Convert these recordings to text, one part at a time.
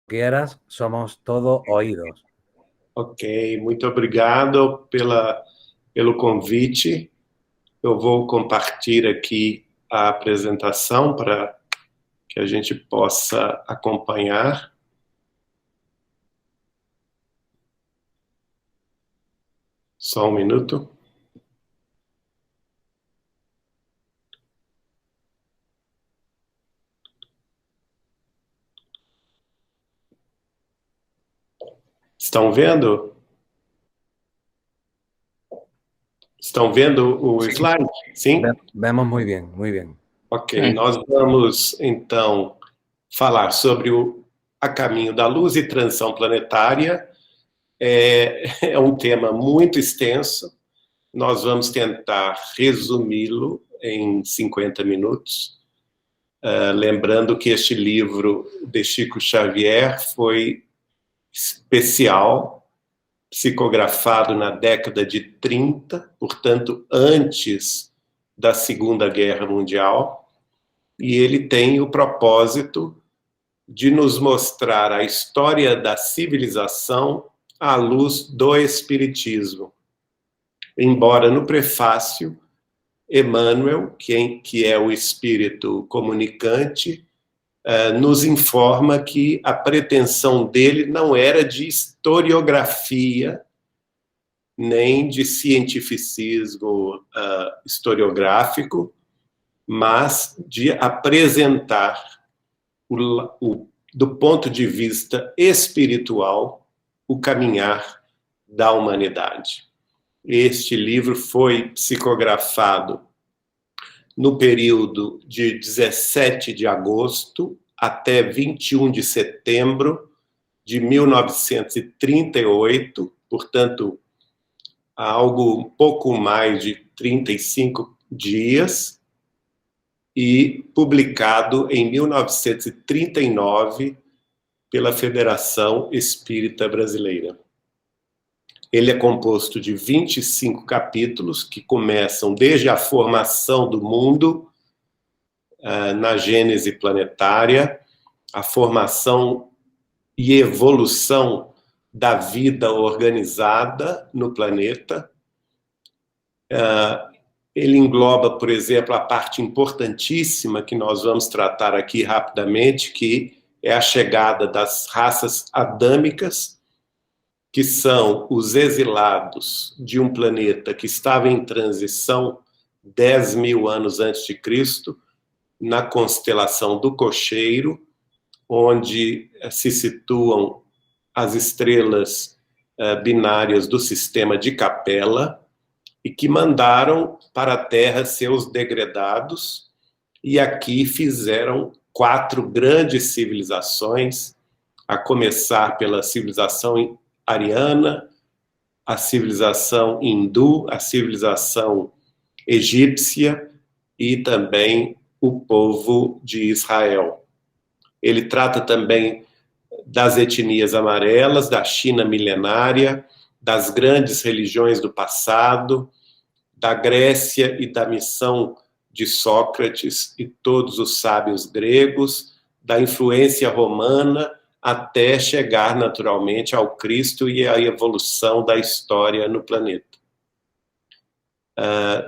Quieras, somos todo oídos. Ok, muito obrigado pelo convite. Eu vou compartilhar aqui a apresentação para que a gente possa acompanhar. Só um minuto. Estão vendo? Estão vendo o Sí, slide? Sim? vemos muy bien, muy bien. Ok, nós vamos então falar sobre a caminho da luz e transição planetária. É um tema muito extenso. Nós vamos tentar resumi-lo em 50 minutos. Lembrando que este livro de Chico Xavier foi especial, psicografado na década de 30, portanto, antes da Segunda Guerra Mundial, e ele tem o propósito de nos mostrar a história da civilização à luz do Espiritismo. Embora no prefácio, Emmanuel, que é o espírito comunicante, nos informa que a pretensão dele não era de historiografia, nem de cientificismo historiográfico, mas de apresentar, do ponto de vista espiritual, o caminhar da humanidade. Este livro foi psicografado no período de 17 de agosto até 21 de setembro de 1938, portanto, há algo um pouco mais de 35 dias, e publicado em 1939 pela Federação Espírita Brasileira. Ele é composto de 25 capítulos que começam desde a formação do mundo, na gênese planetária, a formação e evolução da vida organizada no planeta. Ele engloba, por exemplo, a parte importantíssima que nós vamos tratar aqui rapidamente, que é a chegada das raças adâmicas, que são os exilados de um planeta que estava em transição 10 mil anos antes de Cristo, na constelação do Cocheiro, onde se situam as estrelas binárias do sistema de Capela, e que mandaram para a Terra seus degredados, e aqui fizeram 4 grandes civilizações, a começar pela civilização ariana, a civilização hindu, a civilização egípcia e também o povo de Israel. Ele trata também das etnias amarelas, da China milenária, das grandes religiões do passado, da Grécia e da missão de Sócrates e todos os sábios gregos, da influência romana, até chegar naturalmente ao Cristo e à evolução da história no planeta.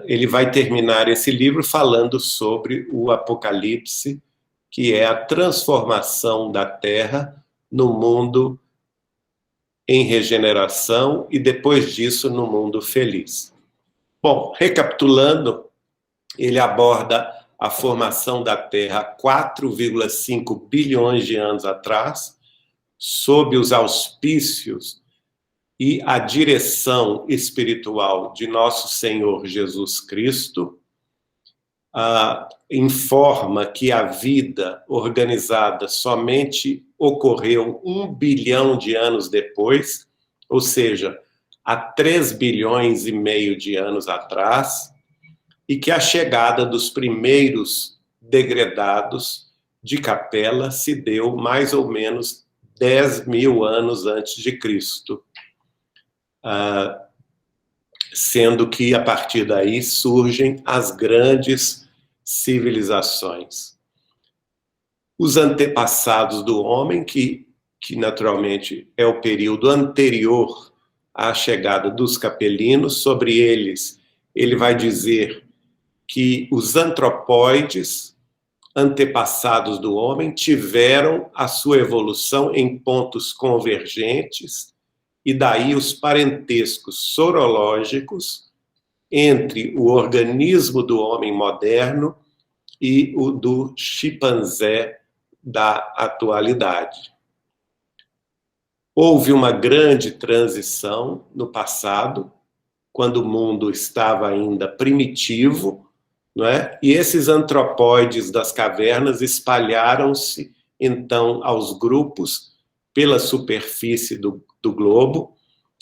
Ele vai terminar esse livro falando sobre o Apocalipse, que é a transformação da Terra no mundo em regeneração e depois disso no mundo feliz. Bom, recapitulando, ele aborda a formação da Terra 4,5 bilhões de anos atrás, sob os auspícios e a direção espiritual de nosso Senhor Jesus Cristo. Informa que a vida organizada somente ocorreu 1 bilhão de anos depois, ou seja, há 3 bilhões e meio de anos atrás, e que a chegada dos primeiros degredados de Capela se deu mais ou menos 10 mil anos antes de Cristo, sendo que a partir daí surgem as grandes civilizações. Os antepassados do homem, que que naturalmente é o período anterior à chegada dos capelinos. Sobre eles, ele vai dizer que os antropóides, antepassados do homem, tiveram a sua evolução em pontos convergentes, e daí os parentescos sorológicos entre o organismo do homem moderno e o do chimpanzé da atualidade. Houve uma grande transição no passado, quando o mundo estava ainda primitivo, não é? E esses antropóides das cavernas espalharam-se, então, aos grupos pela superfície do globo,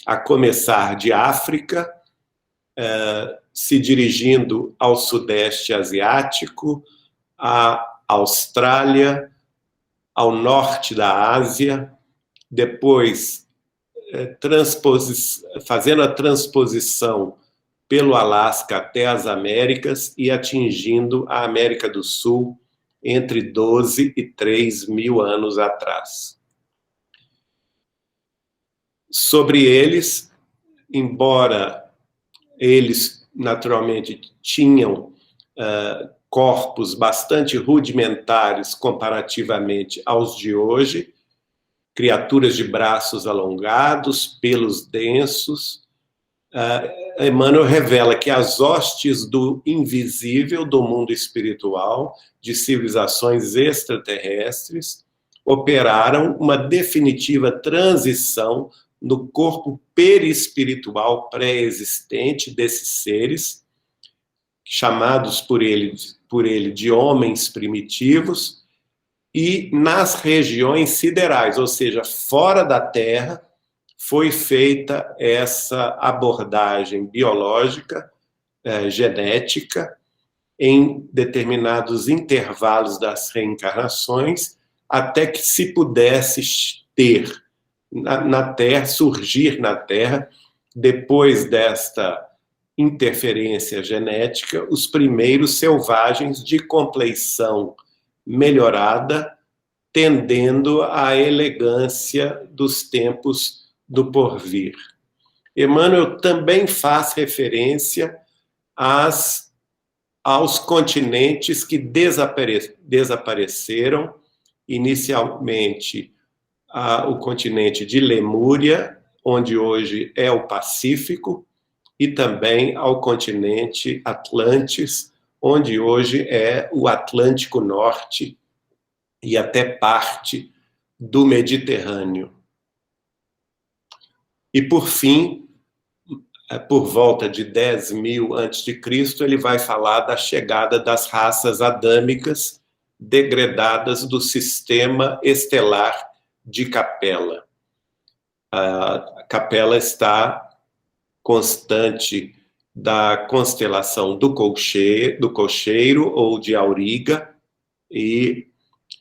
a começar de África, se dirigindo ao Sudeste Asiático, à Austrália, ao norte da Ásia, depois fazendo a transposição pelo Alasca até as Américas e atingindo a América do Sul entre 12 e 3 mil anos atrás. Sobre eles, embora eles naturalmente tinham corpos bastante rudimentares comparativamente aos de hoje, criaturas de braços alongados, pelos densos, Emmanuel revela que as hostes do invisível, do mundo espiritual, de civilizações extraterrestres, operaram uma definitiva transição no corpo perispiritual pré-existente desses seres, chamados por ele de homens primitivos, e nas regiões siderais, ou seja, fora da Terra, foi feita essa abordagem biológica, genética, em determinados intervalos das reencarnações, até que se pudesse ter na Terra, surgir na Terra, depois desta interferência genética, os primeiros selvagens de compleição melhorada, tendendo à elegância dos tempos do porvir. Emmanuel também faz referência aos continentes que desapareceram, inicialmente o continente de Lemúria, onde hoje é o Pacífico, e também ao continente Atlantis, onde hoje é o Atlântico Norte e até parte do Mediterrâneo. E, por fim, por volta de 10 mil a.C., ele vai falar da chegada das raças adâmicas degradadas do sistema estelar de Capela. A Capela está constante da constelação do Cocheiro ou de Auriga, e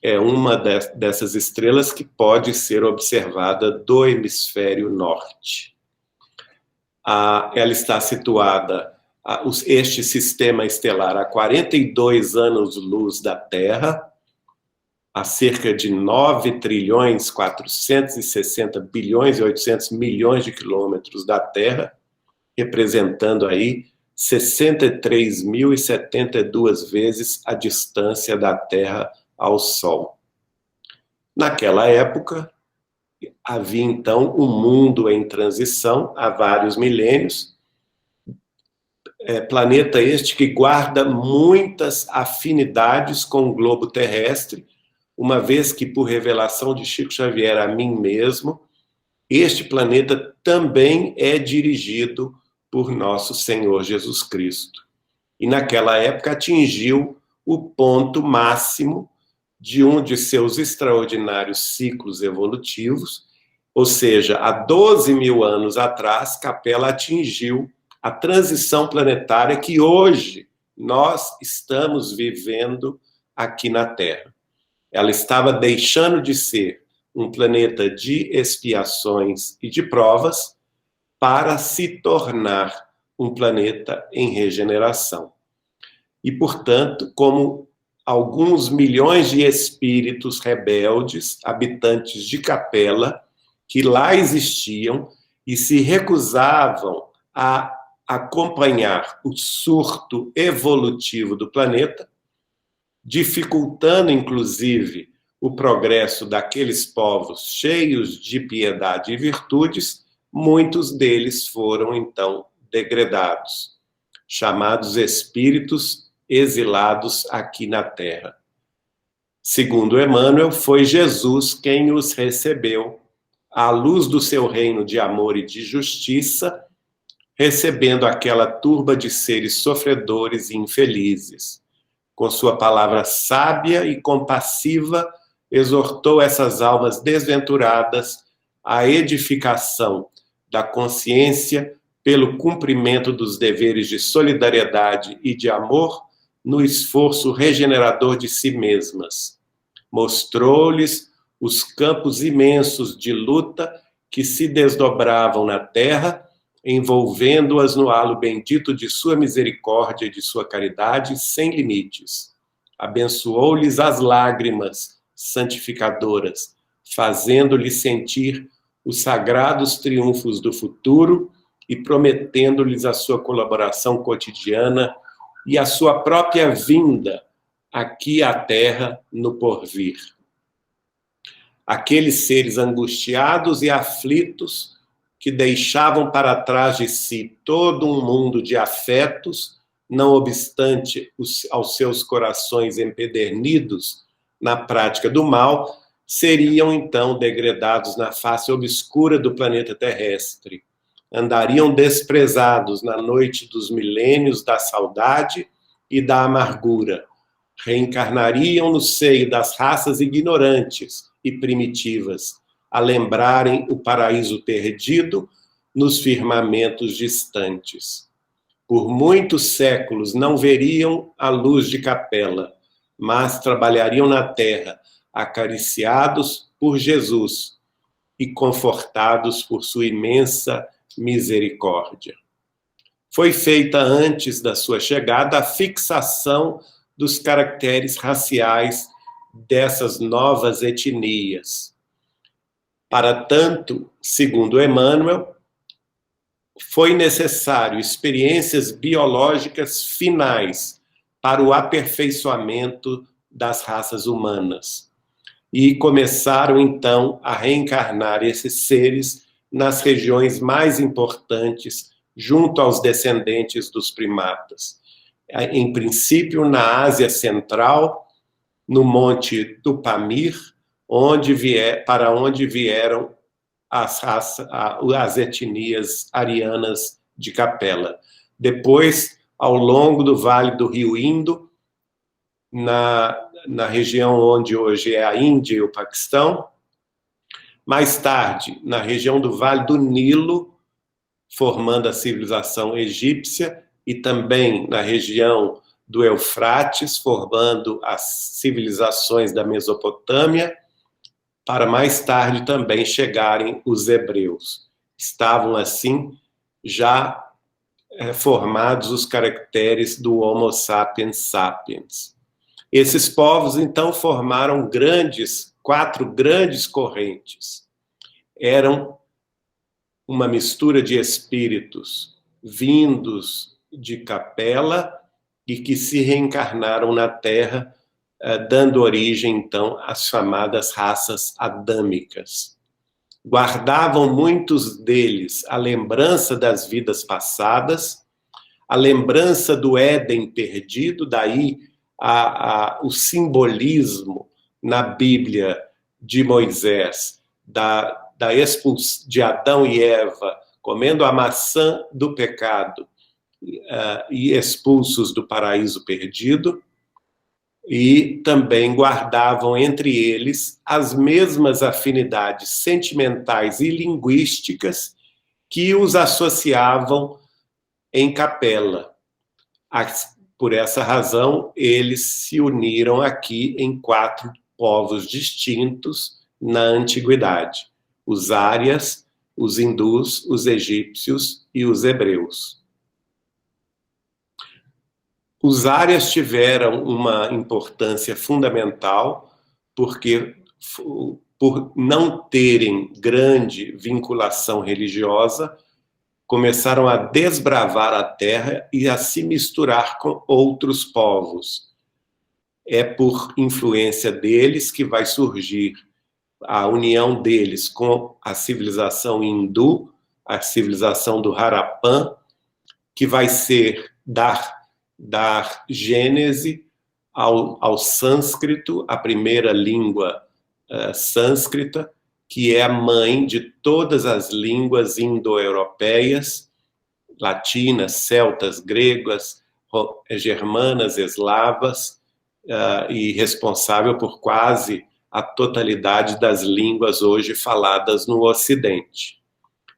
é uma dessas estrelas que pode ser observada do hemisfério norte. Ela está situada, este sistema estelar, a 42 anos-luz da Terra, a cerca de 9 trilhões 460 bilhões e 800 milhões de quilômetros da Terra, representando aí 63.072 vezes a distância da Terra ao Sol. Naquela época, havia então um mundo em transição há vários milênios, planeta este que guarda muitas afinidades com o globo terrestre, uma vez que, por revelação de Chico Xavier a mim mesmo, este planeta também é dirigido por nosso Senhor Jesus Cristo. E naquela época atingiu o ponto máximo de um de seus extraordinários ciclos evolutivos, ou seja, há 12 mil anos atrás, Capela atingiu a transição planetária que hoje nós estamos vivendo aqui na Terra. Ela estava deixando de ser um planeta de expiações e de provas para se tornar um planeta em regeneração. E, portanto, como alguns milhões de espíritos rebeldes, habitantes de Capela, que lá existiam e se recusavam a acompanhar o surto evolutivo do planeta, dificultando, inclusive, o progresso daqueles povos cheios de piedade e virtudes. Muitos deles foram, então, degredados, chamados espíritos exilados aqui na Terra. Segundo Emmanuel, foi Jesus quem os recebeu à luz do seu reino de amor e de justiça, recebendo aquela turba de seres sofredores e infelizes. Com sua palavra sábia e compassiva, exortou essas almas desventuradas à edificação da consciência pelo cumprimento dos deveres de solidariedade e de amor no esforço regenerador de si mesmas. Mostrou-lhes os campos imensos de luta que se desdobravam na terra, envolvendo-as no halo bendito de sua misericórdia e de sua caridade sem limites. Abençoou-lhes as lágrimas santificadoras, fazendo-lhes sentir os sagrados triunfos do futuro e prometendo-lhes a sua colaboração cotidiana e a sua própria vinda aqui à Terra no porvir. Aqueles seres angustiados e aflitos que deixavam para trás de si todo um mundo de afetos, não obstante aos seus corações empedernidos na prática do mal, seriam então degredados na face obscura do planeta terrestre. Andariam desprezados na noite dos milênios da saudade e da amargura. Reencarnariam no seio das raças ignorantes e primitivas, a lembrarem o paraíso perdido nos firmamentos distantes. Por muitos séculos não veriam a luz de Capela, mas trabalhariam na terra, acariciados por Jesus e confortados por sua imensa misericórdia. Foi feita antes da sua chegada a fixação dos caracteres raciais dessas novas etnias. Para tanto, segundo Emmanuel, foi necessário experiências biológicas finais para o aperfeiçoamento das raças humanas. E começaram, então, a reencarnar esses seres nas regiões mais importantes, junto aos descendentes dos primatas. Em princípio, na Ásia Central, no Monte do Pamir, para onde vieram as etnias arianas de Capela. Depois, ao longo do Vale do Rio Indo, na região onde hoje é a Índia e o Paquistão. Mais tarde, na região do Vale do Nilo, formando a civilização egípcia, e também na região do Eufrates, formando as civilizações da Mesopotâmia, para mais tarde também chegarem os hebreus. Estavam, assim, já formados os caracteres do Homo sapiens sapiens. Esses povos, então, formaram 4 grandes correntes. Eram uma mistura de espíritos vindos de Capela e que se reencarnaram na Terra, dando origem, então, às chamadas raças adâmicas. Guardavam muitos deles a lembrança das vidas passadas, a lembrança do Éden perdido, daí o simbolismo na Bíblia de Moisés, de Adão e Eva comendo a maçã do pecado e expulsos do paraíso perdido, e também guardavam entre eles as mesmas afinidades sentimentais e linguísticas que os associavam em Capela. Por essa razão, eles se uniram aqui em 4 povos distintos na antiguidade: os árias, os hindus, os egípcios e os hebreus. Os árias tiveram uma importância fundamental, porque, por não terem grande vinculação religiosa, começaram a desbravar a terra e a se misturar com outros povos. É por influência deles que vai surgir a união deles com a civilização hindu, a civilização do Harappan, que vai ser dar gênese ao sânscrito, a primeira língua sânscrita, que é a mãe de todas as línguas indo-europeias, latinas, celtas, gregas, germanas, eslavas, e responsável por quase a totalidade das línguas hoje faladas no Ocidente.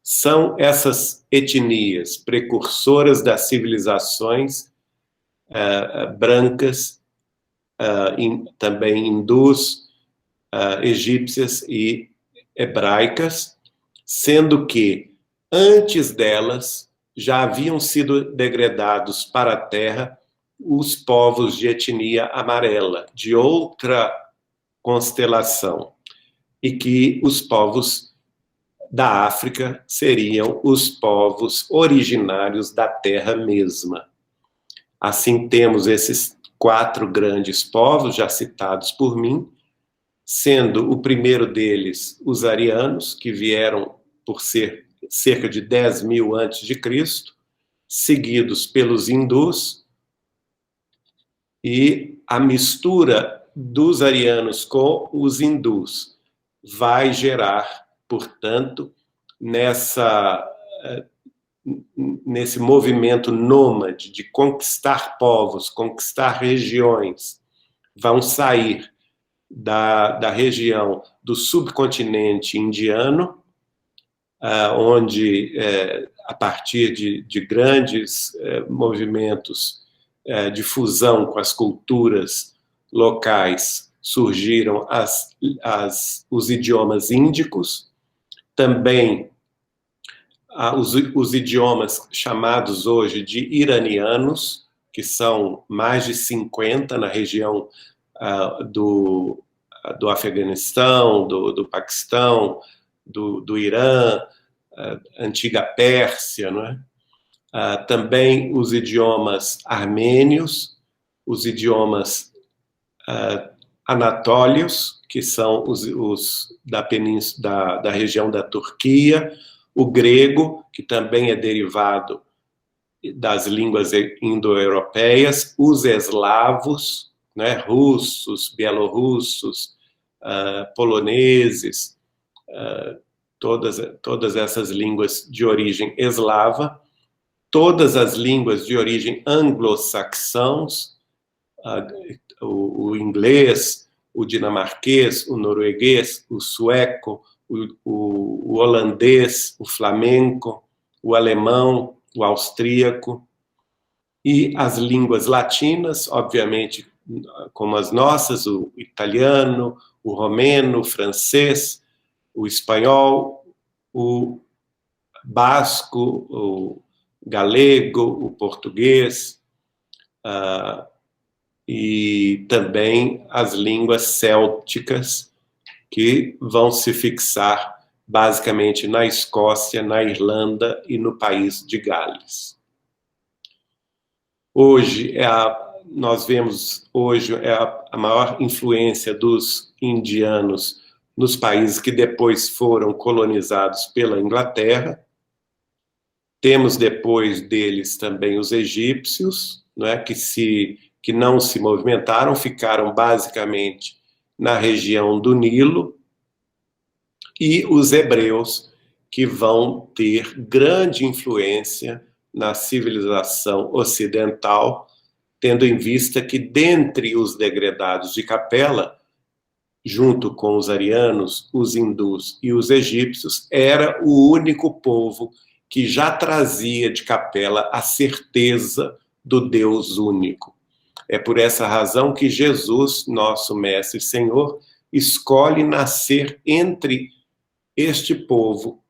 São essas etnias precursoras das civilizações brancas, também hindus, egípcias e hebraicas, sendo que antes delas já haviam sido degradados para a terra os povos de etnia amarela, de outra constelação, e que os povos da África seriam os povos originários da terra mesma. Assim, temos esses 4 grandes povos, já citados por mim, sendo o primeiro deles os arianos, que vieram por cerca de 10.000 a.C., seguidos pelos hindus, e a mistura dos arianos com os hindus vai gerar, portanto, nesse movimento nômade de conquistar povos, conquistar regiões, vão sair da região do subcontinente indiano, onde, a partir de grandes movimentos de fusão com as culturas locais, surgiram os idiomas índicos, também os idiomas chamados hoje de iranianos, que são mais de 50 na região do Afeganistão, do Paquistão, do Irã, antiga Pérsia, não é? Também os idiomas armênios, os idiomas anatólios, que são os da península, da região da Turquia, o grego, que também é derivado das línguas indo-europeias, os eslavos, né, russos, bielorrussos, poloneses, todas essas línguas de origem eslava, todas as línguas de origem anglo-saxãos, o inglês, o dinamarquês, o norueguês, o sueco, o holandês, o flamenco, o alemão, o austríaco, e as línguas latinas, obviamente, como as nossas, o italiano, o romeno, o francês, o espanhol, o basco, o galego, o português, e também as línguas célticas, que vão se fixar basicamente na Escócia, na Irlanda e no país de Gales. Hoje, nós vemos hoje a maior influência dos indianos nos países que depois foram colonizados pela Inglaterra. Temos depois deles também os egípcios, não é, que não se movimentaram, ficaram basicamente na região do Nilo, e os hebreus, que vão ter grande influência na civilização ocidental, tendo em vista que, dentre os degredados de Capela, junto com os arianos, os hindus e os egípcios, era o único povo que já trazia de Capela a certeza do Deus único. É por essa razão que Jesus, nosso Mestre e Senhor, escolhe nascer entre este povo,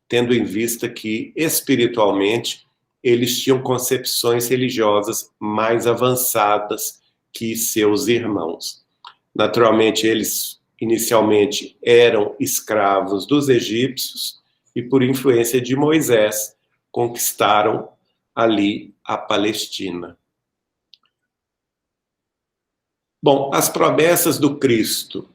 tendo em vista que, espiritualmente, eles tinham concepções religiosas mais avançadas que seus irmãos. Naturalmente, eles inicialmente eram escravos dos egípcios e, por influência de Moisés, conquistaram ali a Palestina. Bom, as promessas do Cristo.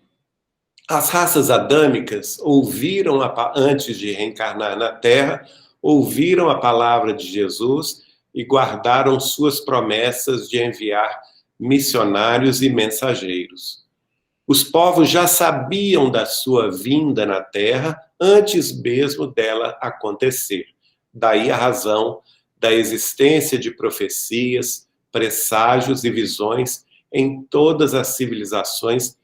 As raças adâmicas ouviram, antes de reencarnar na Terra, ouviram a palavra de Jesus e guardaram suas promessas de enviar missionários e mensageiros. Os povos já sabiam da sua vinda na Terra antes mesmo dela acontecer. Daí a razão da existência de profecias, presságios e visões em todas as civilizações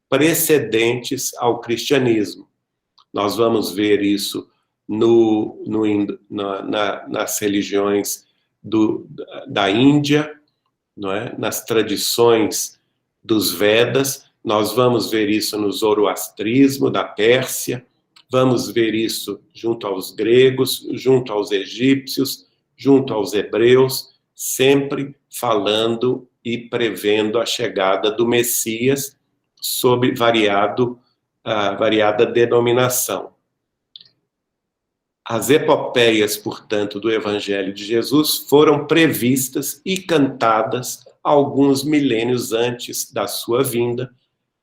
precedentes ao cristianismo. Nós vamos ver isso nas religiões da Índia, não é? Nas tradições dos Vedas, nós vamos ver isso no zoroastrismo da Pérsia, vamos ver isso junto aos gregos, junto aos egípcios, junto aos hebreus, sempre falando e prevendo a chegada do Messias sob variada denominação. As epopeias, portanto, do Evangelho de Jesus foram previstas e cantadas alguns milênios antes da sua vinda,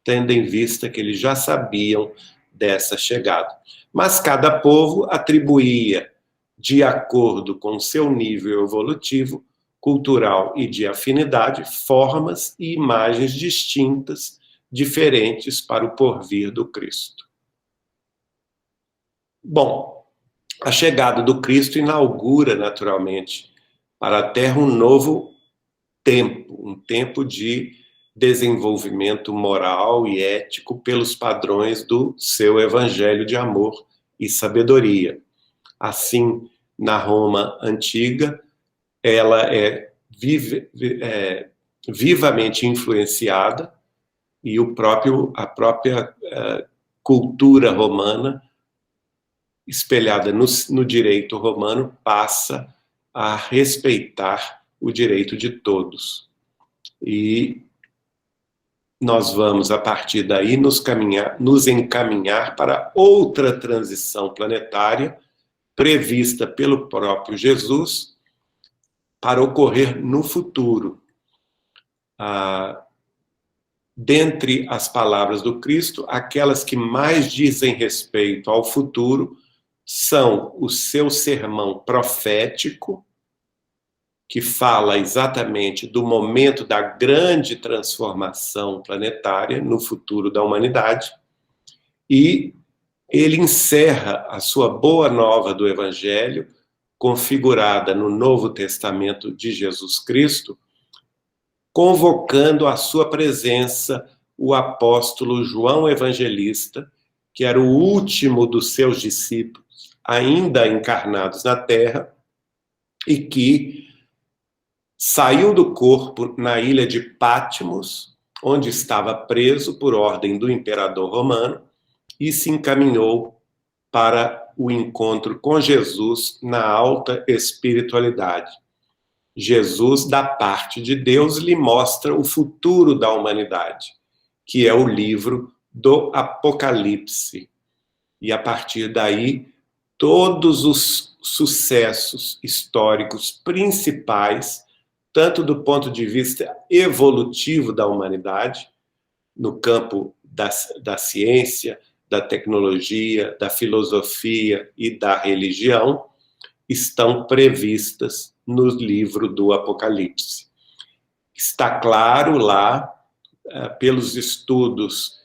tendo em vista que eles já sabiam dessa chegada. Mas cada povo atribuía, de acordo com seu nível evolutivo, cultural e de afinidade, formas e imagens distintas, diferentes para o porvir do Cristo. Bom, a chegada do Cristo inaugura, naturalmente, para a Terra um novo tempo, um tempo de desenvolvimento moral e ético pelos padrões do seu evangelho de amor e sabedoria. Assim, na Roma antiga, ela é vivamente influenciada e a própria cultura romana, espelhada no direito romano, passa a respeitar o direito de todos. E nós vamos, a partir daí, nos encaminhar para outra transição planetária, prevista pelo próprio Jesus, para ocorrer no futuro. Dentre as palavras do Cristo, aquelas que mais dizem respeito ao futuro são o seu sermão profético, que fala exatamente do momento da grande transformação planetária no futuro da humanidade, e ele encerra a sua boa nova do Evangelho, configurada no Novo Testamento de Jesus Cristo, convocando à sua presença o apóstolo João Evangelista, que era o último dos seus discípulos, ainda encarnados na Terra, e que saiu do corpo na ilha de Patmos, onde estava preso por ordem do imperador romano, e se encaminhou para o encontro com Jesus na alta espiritualidade. Jesus, da parte de Deus, lhe mostra o futuro da humanidade, que é o livro do Apocalipse. E a partir daí, todos os sucessos históricos principais, tanto do ponto de vista evolutivo da humanidade, no campo da ciência, da tecnologia, da filosofia e da religião, estão previstas no livro do Apocalipse. Está claro lá, pelos estudos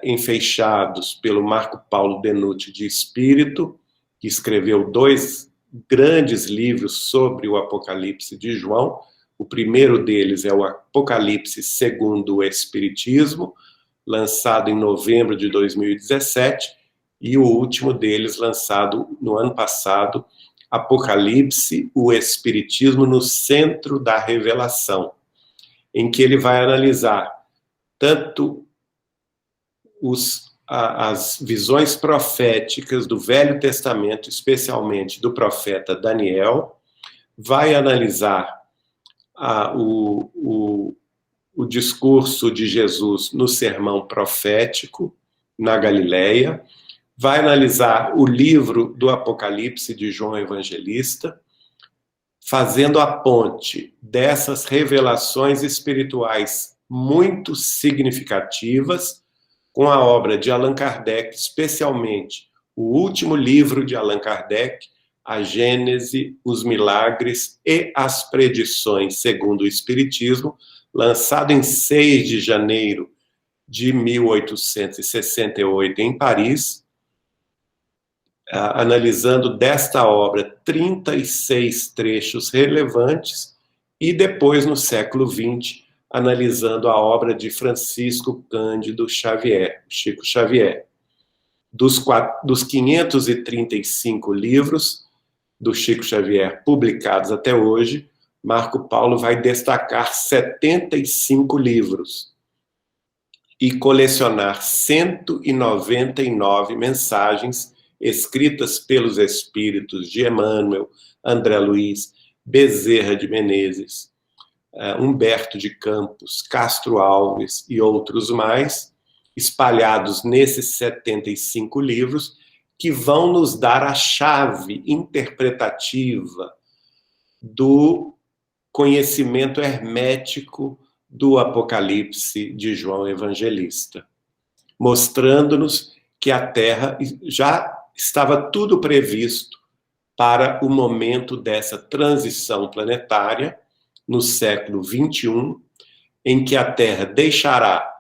enfeixados pelo Marco Paulo Denuti de Espírito, que escreveu 2 grandes livros sobre o Apocalipse de João. O primeiro deles é o Apocalipse segundo o Espiritismo, lançado em novembro de 2017, e o último deles, lançado no ano passado, Apocalipse, o Espiritismo no Centro da Revelação, em que ele vai analisar tanto as visões proféticas do Velho Testamento, especialmente do profeta Daniel, vai analisar o discurso de Jesus no sermão profético na Galileia, vai analisar o livro do Apocalipse de João Evangelista, fazendo a ponte dessas revelações espirituais muito significativas com a obra de Allan Kardec, especialmente o último livro de Allan Kardec, A Gênese, os Milagres e as Predições segundo o Espiritismo, lançado em 6 de janeiro de 1868 em Paris, analisando desta obra 36 trechos relevantes, e depois, no século XX, analisando a obra de Francisco Cândido Xavier, Chico Xavier. Dos 535 livros do Chico Xavier publicados até hoje, Marco Paulo vai destacar 75 livros e colecionar 199 mensagens escritas pelos espíritos de Emmanuel, André Luiz, Bezerra de Menezes, Humberto de Campos, Castro Alves e outros mais, espalhados nesses 75 livros, que vão nos dar a chave interpretativa do conhecimento hermético do Apocalipse de João Evangelista, mostrando-nos que a Terra já estava tudo previsto para o momento dessa transição planetária, no século XXI, em que a Terra deixará,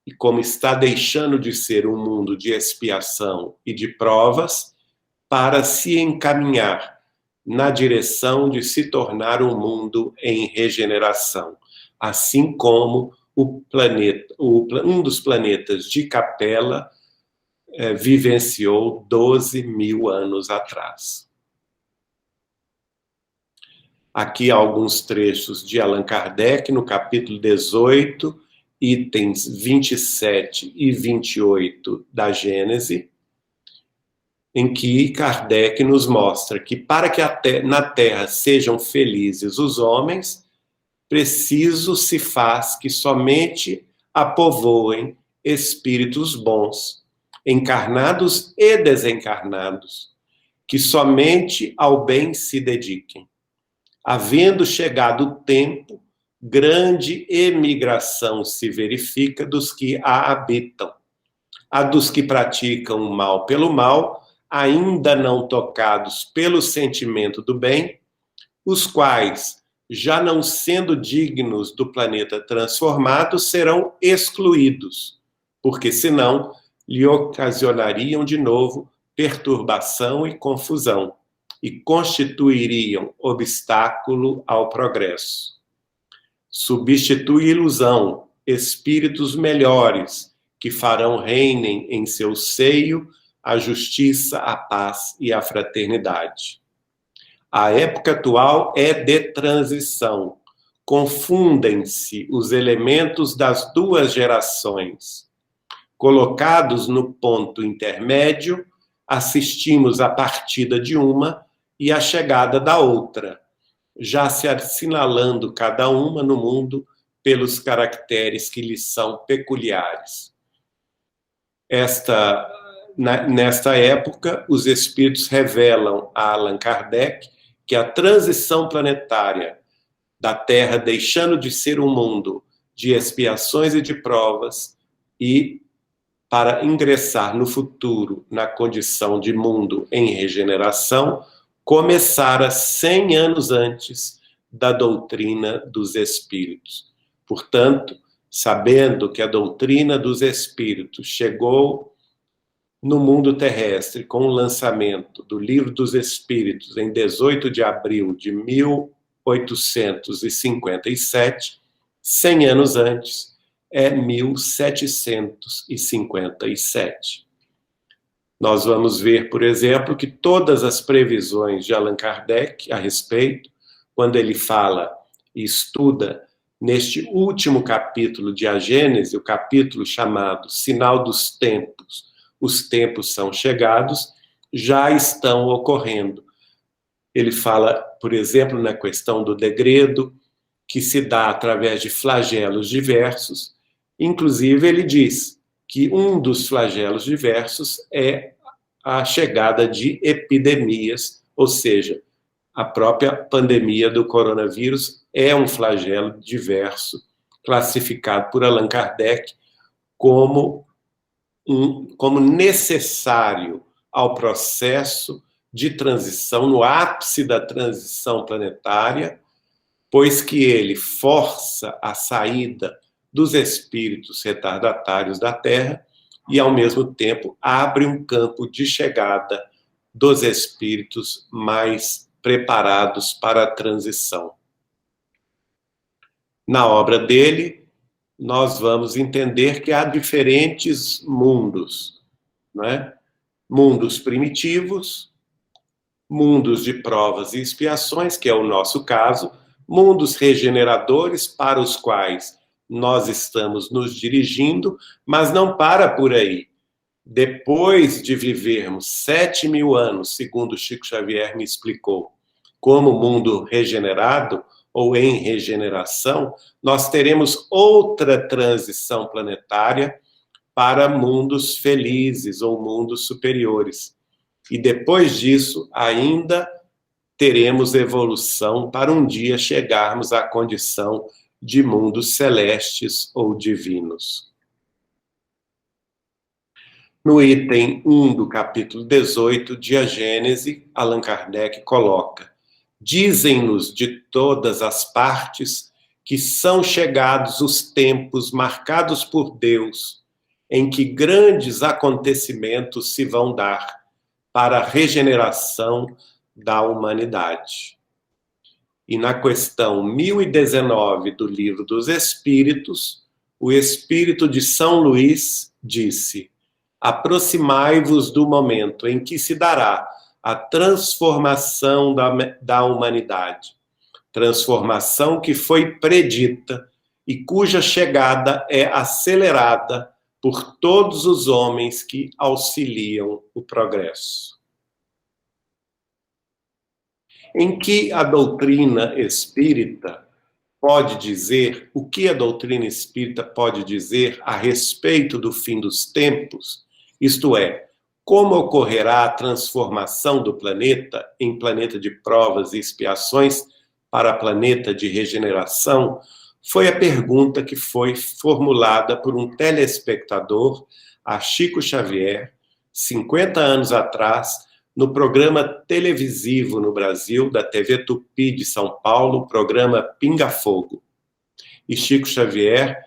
e como está deixando de ser um mundo de expiação e de provas, para se encaminhar na direção de se tornar um mundo em regeneração, assim como um dos planetas de Capela vivenciou 12.000 anos atrás. Aqui alguns trechos de Allan Kardec, no capítulo 18, itens 27 e 28 da Gênese, em que Kardec nos mostra que para que na Terra sejam felizes os homens, preciso se faz que somente a povoem espíritos bons, encarnados e desencarnados, que somente ao bem se dediquem. Havendo chegado o tempo, grande emigração se verifica dos que a habitam. A dos que praticam o mal pelo mal, ainda não tocados pelo sentimento do bem, os quais, já não sendo dignos do planeta transformado, serão excluídos, porque senão lhe ocasionariam de novo perturbação e confusão, e constituiriam obstáculo ao progresso. Substitui ilusão, espíritos melhores, que farão reinem em seu seio a justiça, a paz e a fraternidade. A época atual é de transição. Confundem-se os elementos das duas gerações. Colocados no ponto intermédio, assistimos à partida de uma e à chegada da outra, já se assinalando cada uma no mundo pelos caracteres que lhes são peculiares. Nesta época, os espíritos revelam a Allan Kardec que a transição planetária da Terra, deixando de ser um mundo de expiações e de provas, e para ingressar no futuro na condição de mundo em regeneração, começara 100 anos antes da doutrina dos espíritos. Portanto, sabendo que a doutrina dos espíritos chegou no mundo terrestre com o lançamento do Livro dos Espíritos em 18 de abril de 1857, 100 anos antes, é 1757. Nós vamos ver, por exemplo, que todas as previsões de Allan Kardec a respeito, quando ele fala e estuda neste último capítulo de A Gênese, o capítulo chamado Sinal dos Tempos, os tempos são chegados, já estão ocorrendo. Ele fala, por exemplo, na questão do degredo, que se dá através de flagelos diversos. Inclusive, ele diz que um dos flagelos diversos é a chegada de epidemias, ou seja, a própria pandemia do coronavírus é um flagelo diverso, classificado por Allan Kardec como necessário ao processo de transição, no ápice da transição planetária, pois que ele força a saída dos espíritos retardatários da Terra e, ao mesmo tempo, abre um campo de chegada dos espíritos mais preparados para a transição. Na obra dele, nós vamos entender que há diferentes mundos, né? Mundos primitivos, mundos de provas e expiações, que é o nosso caso, mundos regeneradores para os quais nós estamos nos dirigindo, mas não para por aí. Depois de vivermos 7.000 anos, segundo Chico Xavier me explicou, como mundo regenerado ou em regeneração, nós teremos outra transição planetária para mundos felizes ou mundos superiores. E depois disso, ainda teremos evolução para um dia chegarmos à condição de mundos celestes ou divinos. No item 1 do capítulo 18 de A Gênese, Allan Kardec coloca: dizem-nos de todas as partes que são chegados os tempos marcados por Deus, em que grandes acontecimentos se vão dar para a regeneração da humanidade. E na questão 1019 do Livro dos Espíritos, o Espírito de São Luís disse: aproximai-vos do momento em que se dará a transformação da humanidade, transformação que foi predita e cuja chegada é acelerada por todos os homens que auxiliam o progresso. Em que a doutrina espírita pode dizer, o que a doutrina espírita pode dizer a respeito do fim dos tempos, isto é, como ocorrerá a transformação do planeta em planeta de provas e expiações para planeta de regeneração, foi a pergunta que foi formulada por um telespectador a Chico Xavier, 50 anos atrás, no programa televisivo no Brasil da TV Tupi de São Paulo, programa Pinga Fogo. E Chico Xavier,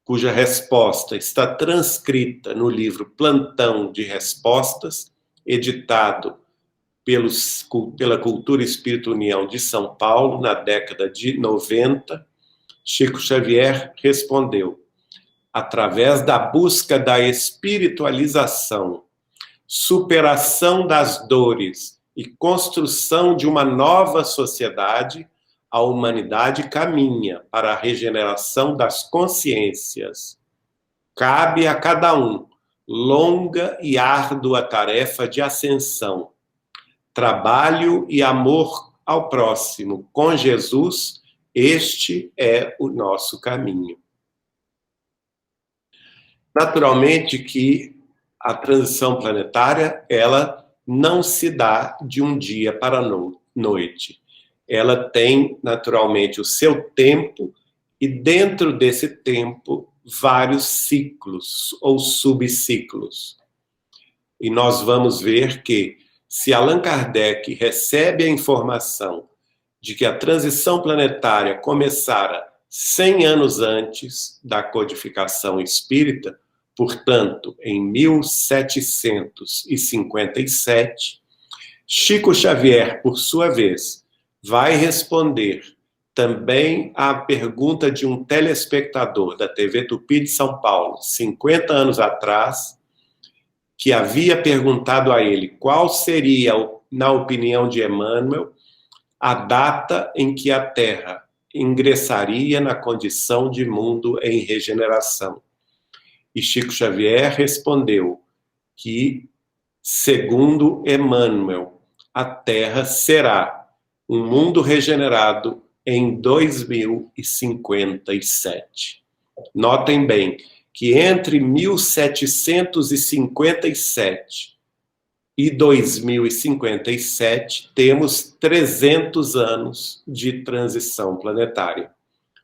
cuja resposta está transcrita no livro Plantão de Respostas, editado pela Cultura Espírita União de São Paulo, na década de 90, Chico Xavier respondeu: através da busca da espiritualização, superação das dores e construção de uma nova sociedade, a humanidade caminha para a regeneração das consciências. Cabe a cada um longa e árdua tarefa de ascensão, trabalho e amor ao próximo. Com Jesus, este é o nosso caminho. Naturalmente que a transição planetária, ela não se dá de um dia para a noite. Ela tem, naturalmente, o seu tempo e, dentro desse tempo, vários ciclos ou subciclos. E nós vamos ver que, se Allan Kardec recebe a informação de que a transição planetária começara 100 anos antes da codificação espírita, portanto, em 1757, Chico Xavier, por sua vez, vai responder também à pergunta de um telespectador da TV Tupi de São Paulo, 50 anos atrás, que havia perguntado a ele qual seria, na opinião de Emmanuel, a data em que a Terra ingressaria na condição de mundo em regeneração. E Chico Xavier respondeu que, segundo Emmanuel, a Terra será um mundo regenerado em 2057. Notem bem que entre 1757 e 2057 temos 300 anos de transição planetária.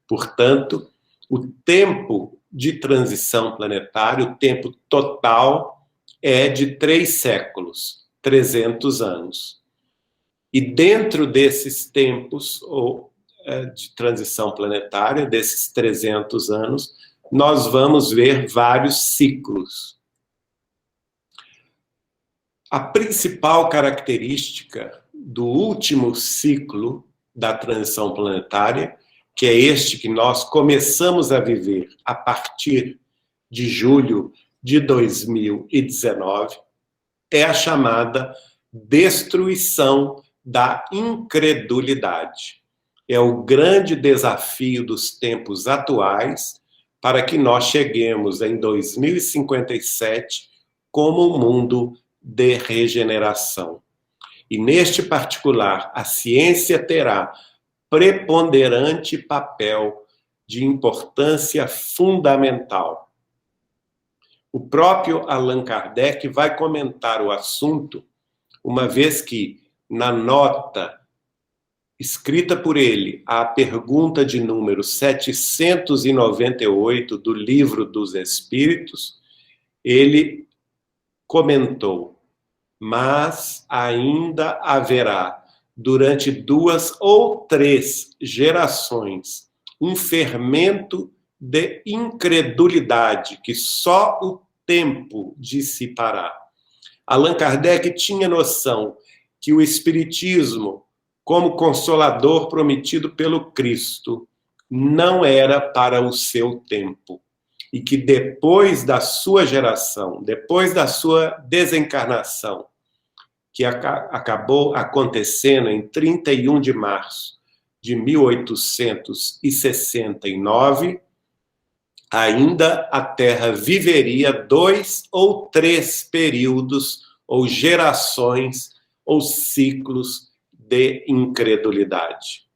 Portanto, o tempo de transição planetária, o tempo total, é de 3 séculos, 300 anos. E dentro desses tempos de transição planetária, desses 300 anos, nós vamos ver vários ciclos. A principal característica do último ciclo da transição planetária, que é este que nós começamos a viver a partir de julho de 2019, é a chamada destruição da incredulidade. É o grande desafio dos tempos atuais para que nós cheguemos em 2057 como um mundo de regeneração. E neste particular, a ciência terá preponderante papel de importância fundamental. O próprio Allan Kardec vai comentar o assunto, uma vez que, na nota escrita por ele, a pergunta de número 798 do Livro dos Espíritos, ele comentou: mas ainda haverá, durante 2 ou 3 gerações, um fermento de incredulidade que só o tempo dissipará. Allan Kardec tinha noção que o Espiritismo, como consolador prometido pelo Cristo, não era para o seu tempo. E que depois da sua geração, depois da sua desencarnação, que acabou acontecendo em 31 de março de 1869, ainda a Terra viveria 2 ou 3 períodos, ou gerações, ou ciclos de incredulidade.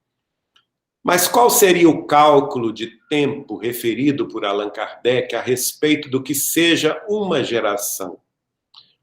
Mas qual seria o cálculo de tempo referido por Allan Kardec a respeito do que seja uma geração?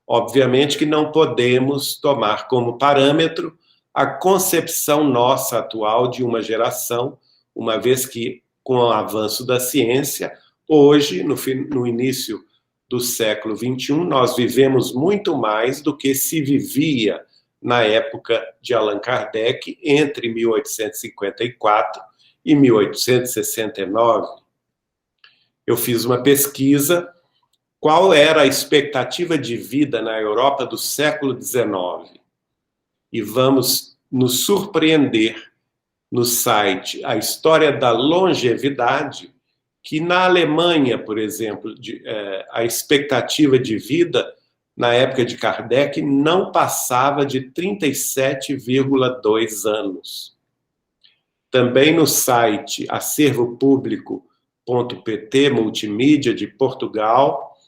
Obviamente que não podemos tomar como parâmetro a concepção nossa atual de uma geração, uma vez que, com o avanço da ciência, hoje, no início do século XXI, nós vivemos muito mais do que se vivia na época de Allan Kardec, entre 1854 e 1869. Eu fiz uma pesquisa, qual era a expectativa de vida na Europa do século XIX. E vamos nos surpreender no site A História da Longevidade, que na Alemanha, por exemplo, a expectativa de vida na época de Kardec, não passava de 37,2 anos. Também no site acervopublico.pt, multimídia de Portugal,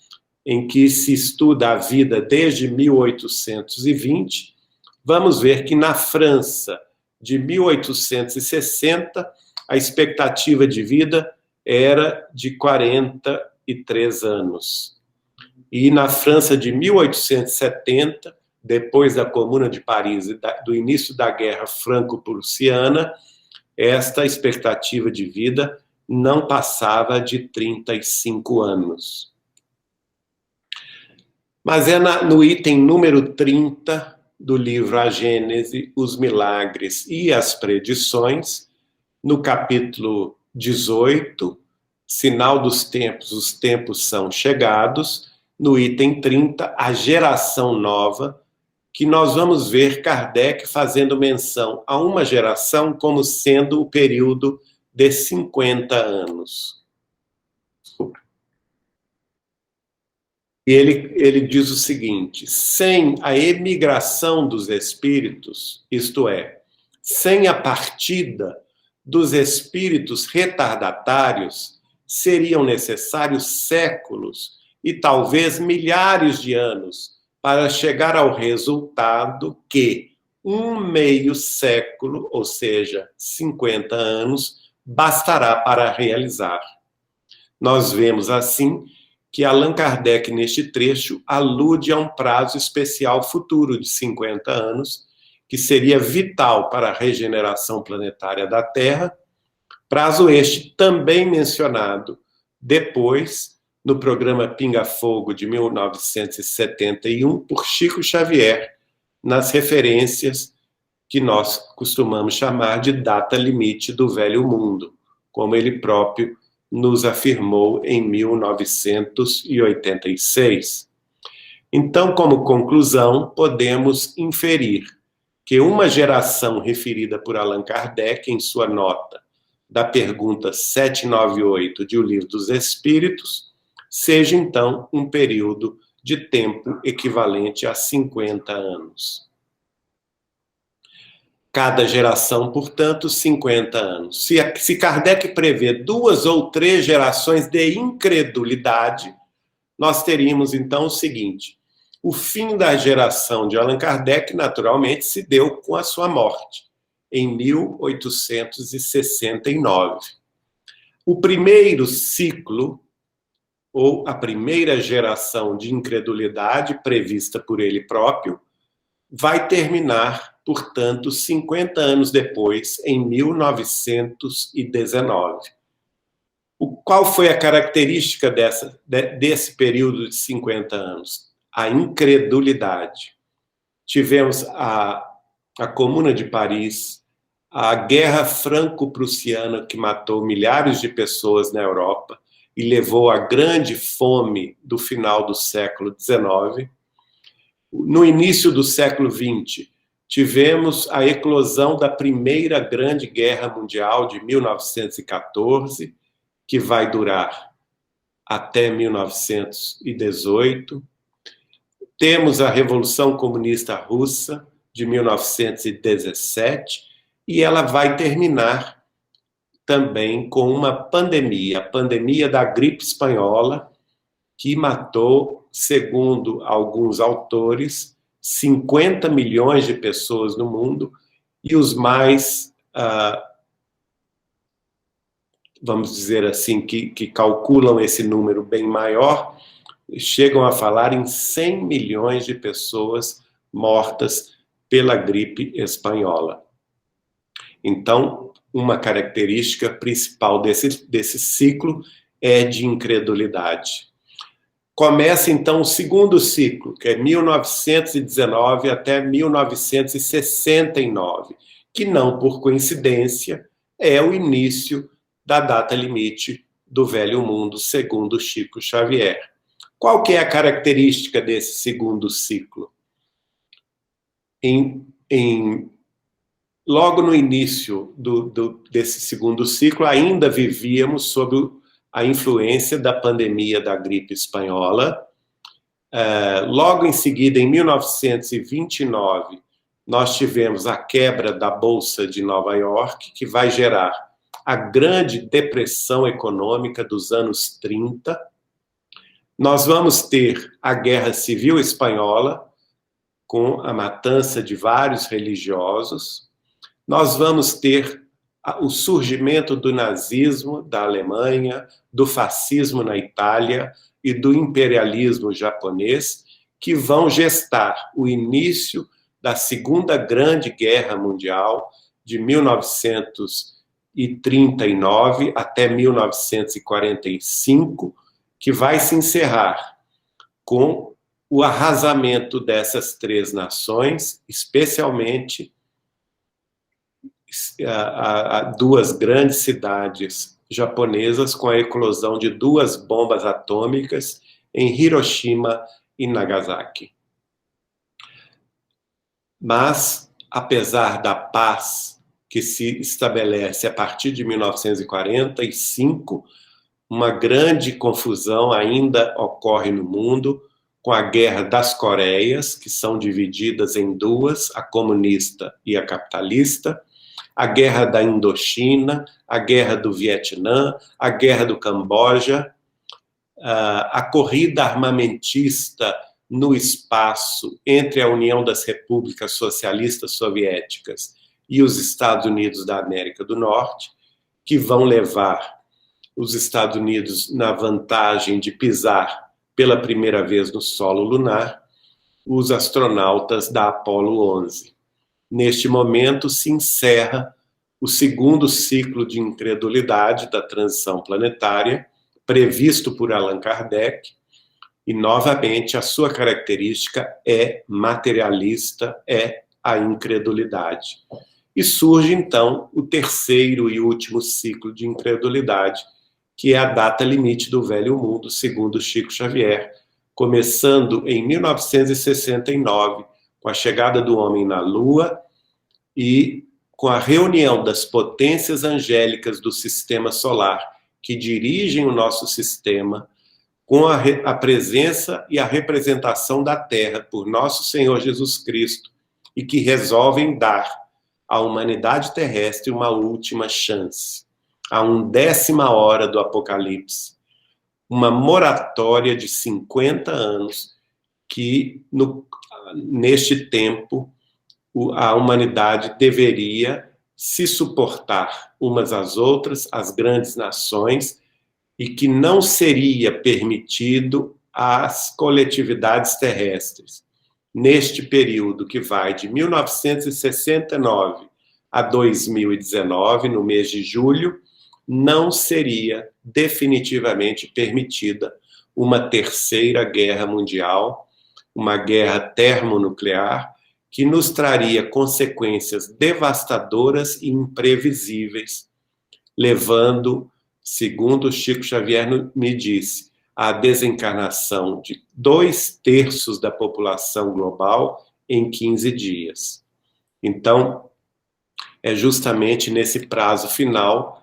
em que se estuda a vida desde 1820, vamos ver que na França, de 1860, a expectativa de vida era de 43 anos. E na França de 1870, depois da Comuna de Paris e do início da Guerra Franco-Prussiana, esta expectativa de vida não passava de 35 anos. Mas é no item número 30 do livro A Gênese, os Milagres e as Predições, no capítulo 18, Sinal dos Tempos, os tempos são chegados, no item 30, a geração nova, que nós vamos ver Kardec fazendo menção a uma geração como sendo o período de 50 anos. E ele diz o seguinte: sem a emigração dos espíritos, isto é, sem a partida dos espíritos retardatários, seriam necessários séculos e talvez milhares de anos para chegar ao resultado que um meio século, ou seja, 50 anos, bastará para realizar. Nós vemos, assim, que Allan Kardec, neste trecho, alude a um prazo especial futuro de 50 anos, que seria vital para a regeneração planetária da Terra, prazo este também mencionado depois no programa Pinga Fogo de 1971 por Chico Xavier, nas referências que nós costumamos chamar de data limite do velho mundo, como ele próprio nos afirmou em 1986. Então, como conclusão, podemos inferir que uma geração referida por Allan Kardec em sua nota da pergunta 798 de O Livro dos Espíritos seja, então, um período de tempo equivalente a 50 anos. Cada geração, portanto, 50 anos. Se Kardec prevê 2 ou 3 gerações de incredulidade, nós teríamos, então, o seguinte: o fim da geração de Allan Kardec, naturalmente, se deu com a sua morte, em 1869. O primeiro ciclo, ou a primeira geração de incredulidade prevista por ele próprio, vai terminar, portanto, 50 anos depois, em 1919. Qual foi a característica desse período de 50 anos? A incredulidade. Tivemos a Comuna de Paris, a Guerra Franco-Prussiana, que matou milhares de pessoas na Europa e levou à grande fome do final do século XIX. No início do século XX, tivemos a eclosão da Primeira Grande Guerra Mundial de 1914, que vai durar até 1918. Temos a Revolução Comunista Russa, de 1917, e ela vai terminar também com uma pandemia, a pandemia da gripe espanhola, que matou, segundo alguns autores, 50 milhões de pessoas no mundo, e os mais, vamos dizer assim, que calculam esse número bem maior, chegam a falar em 100 milhões de pessoas mortas pela gripe espanhola. Então, uma característica principal desse ciclo é de incredulidade. Começa, então, o segundo ciclo, que é 1919 até 1969, que não por coincidência é o início da data limite do velho mundo, segundo Chico Xavier. Qual que é a característica desse segundo ciclo? Logo no início desse segundo ciclo, ainda vivíamos sob a influência da pandemia da gripe espanhola. Logo em seguida, em 1929, nós tivemos a quebra da Bolsa de Nova York, que vai gerar a grande depressão econômica dos anos 30. Nós vamos ter a Guerra Civil Espanhola, com a matança de vários religiosos. Nós vamos ter o surgimento do nazismo da Alemanha, do fascismo na Itália e do imperialismo japonês, que vão gestar o início da Segunda Grande Guerra Mundial, de 1939 até 1945, que vai se encerrar com o arrasamento dessas 3 nações, especialmente a 2 grandes cidades japonesas, com a eclosão de 2 bombas atômicas em Hiroshima e Nagasaki. Mas, apesar da paz que se estabelece a partir de 1945, uma grande confusão ainda ocorre no mundo, com a Guerra das Coreias, que são divididas em 2, a comunista e a capitalista, a Guerra da Indochina, a Guerra do Vietnã, a Guerra do Camboja, a corrida armamentista no espaço entre a União das Repúblicas Socialistas Soviéticas e os Estados Unidos da América do Norte, que vão levar os Estados Unidos na vantagem de pisar pela primeira vez no solo lunar, os astronautas da Apollo 11. Neste momento se encerra o segundo ciclo de incredulidade da transição planetária, previsto por Allan Kardec, e novamente a sua característica é materialista, é a incredulidade. E surge então o terceiro e último ciclo de incredulidade, que é a data limite do Velho Mundo, segundo Chico Xavier, começando em 1969, com a chegada do homem na Lua e com a reunião das potências angélicas do sistema solar que dirigem o nosso sistema, com a presença e a representação da Terra por nosso Senhor Jesus Cristo, e que resolvem dar à humanidade terrestre uma última chance, a 1/10 hora do Apocalipse, uma moratória de 50 anos que, neste tempo, a humanidade deveria se suportar umas às outras, as grandes nações, e que não seria permitido às coletividades terrestres, neste período que vai de 1969 a 2019, no mês de julho, não seria definitivamente permitida uma terceira guerra mundial, uma guerra termonuclear, que nos traria consequências devastadoras e imprevisíveis, levando, segundo Chico Xavier me disse, à desencarnação de 2/3 da população global em 15 dias. Então, é justamente nesse prazo final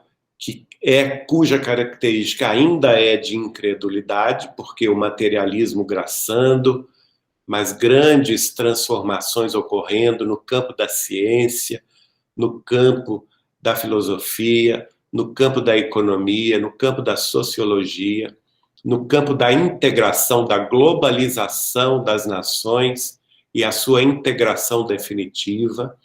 cuja característica ainda é de incredulidade, porque o materialismo graçando, mas grandes transformações ocorrendo no campo da ciência, no campo da filosofia, no campo da economia, no campo da sociologia, no campo da integração, da globalização das nações e a sua integração definitiva.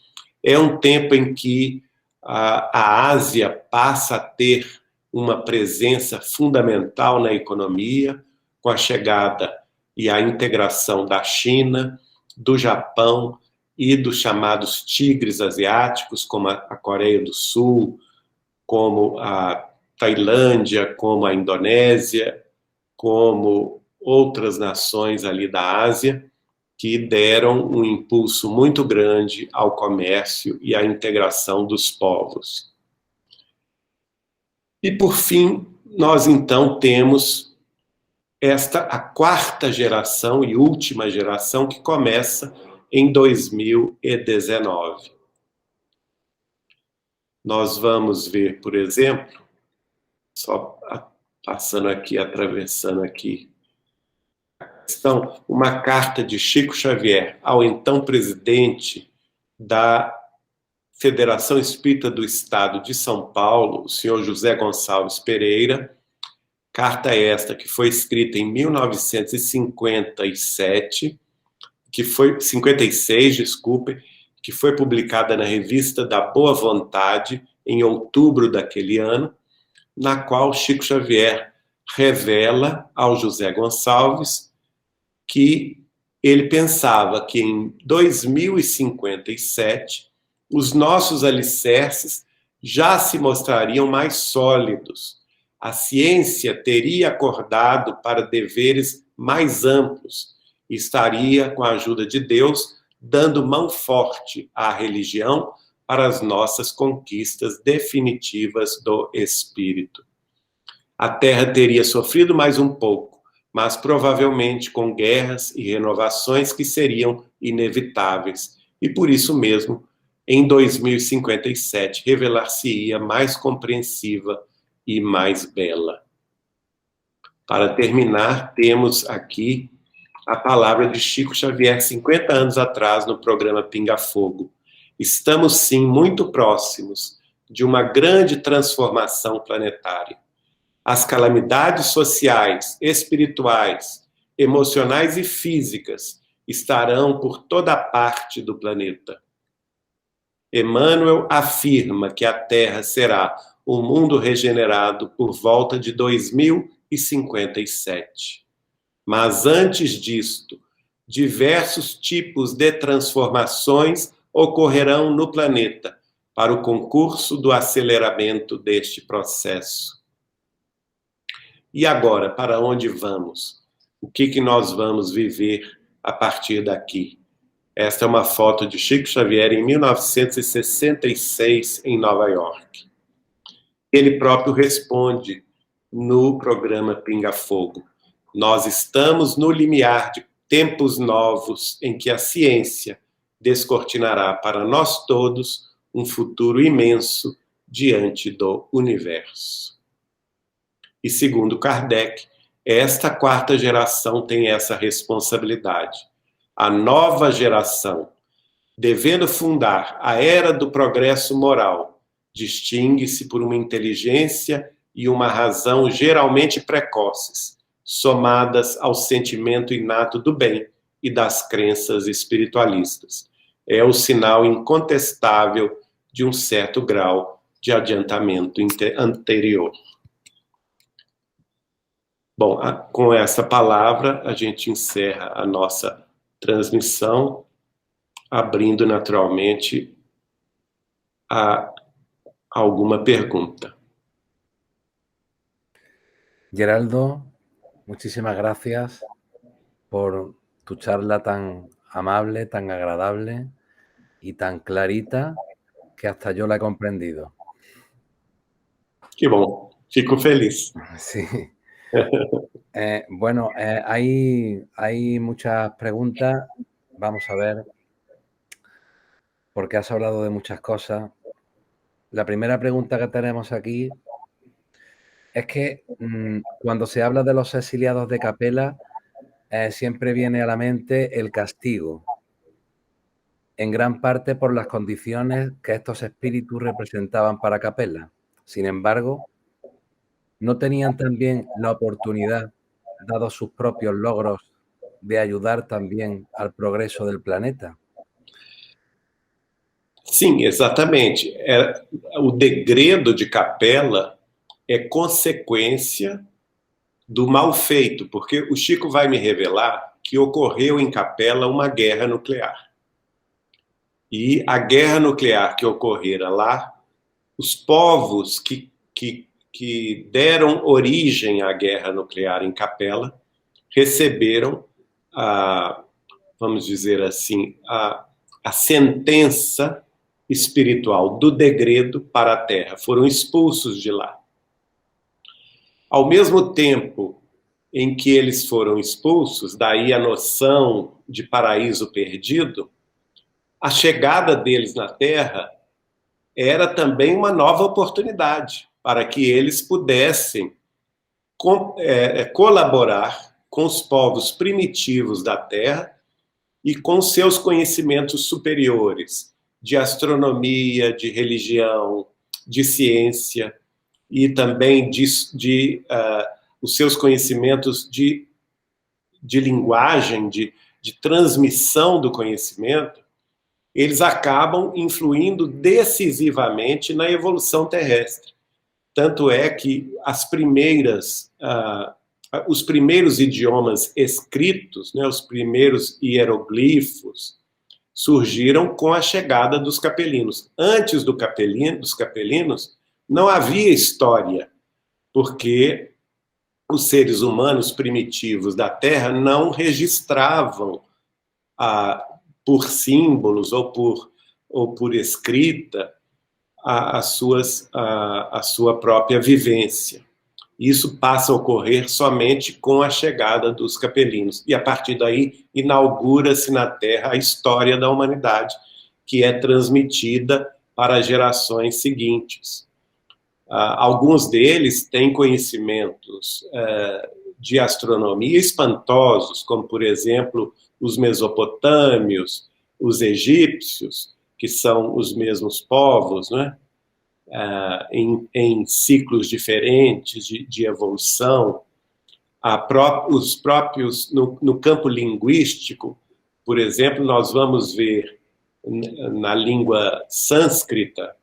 É um tempo em que a Ásia passa a ter uma presença fundamental na economia, com a chegada e a integração da China, do Japão e dos chamados tigres asiáticos, como a Coreia do Sul, como a Tailândia, como a Indonésia, como outras nações ali da Ásia, que deram um impulso muito grande ao comércio e à integração dos povos. E, por fim, nós então temos a quarta geração e última geração, que começa em 2019. Nós vamos ver, por exemplo, só passando aqui, atravessando aqui, uma carta de Chico Xavier ao então presidente da Federação Espírita do Estado de São Paulo, o senhor José Gonçalves Pereira, carta esta que foi escrita em 1956, que foi publicada na Revista da Boa Vontade em outubro daquele ano, na qual Chico Xavier revela ao José Gonçalves que ele pensava que em 2057 os nossos alicerces já se mostrariam mais sólidos. A ciência teria acordado para deveres mais amplos e estaria, com a ajuda de Deus, dando mão forte à religião para as nossas conquistas definitivas do espírito. A Terra teria sofrido mais um pouco, mas provavelmente com guerras e renovações que seriam inevitáveis, e por isso mesmo, em 2057, revelar-se-ia mais compreensiva e mais bela. Para terminar, temos aqui a palavra de Chico Xavier, 50 anos atrás, no programa Pinga Fogo. Estamos, sim, muito próximos de uma grande transformação planetária. As calamidades sociais, espirituais emocionais e físicas estarão por toda parte do planeta. Emmanuel afirma que a Terra será um mundo regenerado por volta de 2057. Mas antes disto, diversos tipos de transformações ocorrerão no planeta para o concurso do aceleramento deste processo. E agora, para onde vamos? O que nós vamos viver a partir daqui? Esta é uma foto de Chico Xavier em 1966, em Nova York. Ele próprio responde no programa Pinga Fogo: nós estamos no limiar de tempos novos em que a ciência descortinará para nós todos um futuro imenso diante do universo. E segundo Kardec, esta quarta geração tem essa responsabilidade. A nova geração, devendo fundar a era do progresso moral, distingue-se por uma inteligência e uma razão geralmente precoces, somadas ao sentimento inato do bem e das crenças espiritualistas. É o sinal incontestável de um certo grau de adiantamento anterior. Bom, com essa palavra, a gente encerra a nossa transmissão, abrindo naturalmente a alguma pergunta. Geraldo, muchísimas gracias por tu charla tan amable, tan agradable y tan clarita que hasta yo la he comprendido. Que bom, fico feliz. Sí. Bueno, hay muchas preguntas. Vamos a ver, porque has hablado de muchas cosas. La primera pregunta que tenemos aquí es que cuando se habla de los exiliados de Capela, siempre viene a la mente el castigo, en gran parte por las condiciones que estos espíritus representaban para Capela. Sin embargo, ¿no tenían también la oportunidad, dados sus propios logros, de ayudar também ao progresso do planeta? Sim, exatamente. O degredo de Capela é consequência do mal feito, porque o Chico vai me revelar que ocorreu em Capela uma guerra nuclear. E a guerra nuclear que ocorrera lá, os povos que deram origem à guerra nuclear em Capela receberam, vamos dizer assim, a sentença espiritual do degredo para a Terra. Foram expulsos de lá. Ao mesmo tempo em que eles foram expulsos, daí a noção de paraíso perdido, a chegada deles na Terra era também uma nova oportunidade para que eles pudessem colaborar com os povos primitivos da Terra e com seus conhecimentos superiores de astronomia, de religião, de ciência e também os seus conhecimentos de linguagem, de transmissão do conhecimento, eles acabam influindo decisivamente na evolução terrestre. Tanto é que os primeiros idiomas escritos, né, os primeiros hieroglifos, surgiram com a chegada dos capelinos. Antes dos capelinos, não havia história, porque os seres humanos primitivos da Terra não registravam por símbolos ou por escrita a sua própria vivência. Isso passa a ocorrer somente com a chegada dos capelinos. E, a partir daí, inaugura-se na Terra a história da humanidade, que é transmitida para as gerações seguintes. Alguns deles têm conhecimentos de astronomia espantosos, como, por exemplo, os mesopotâmios, os egípcios, que são os mesmos povos, né? Em ciclos diferentes de evolução, os próprios, no campo linguístico, por exemplo, nós vamos ver na língua sânscrita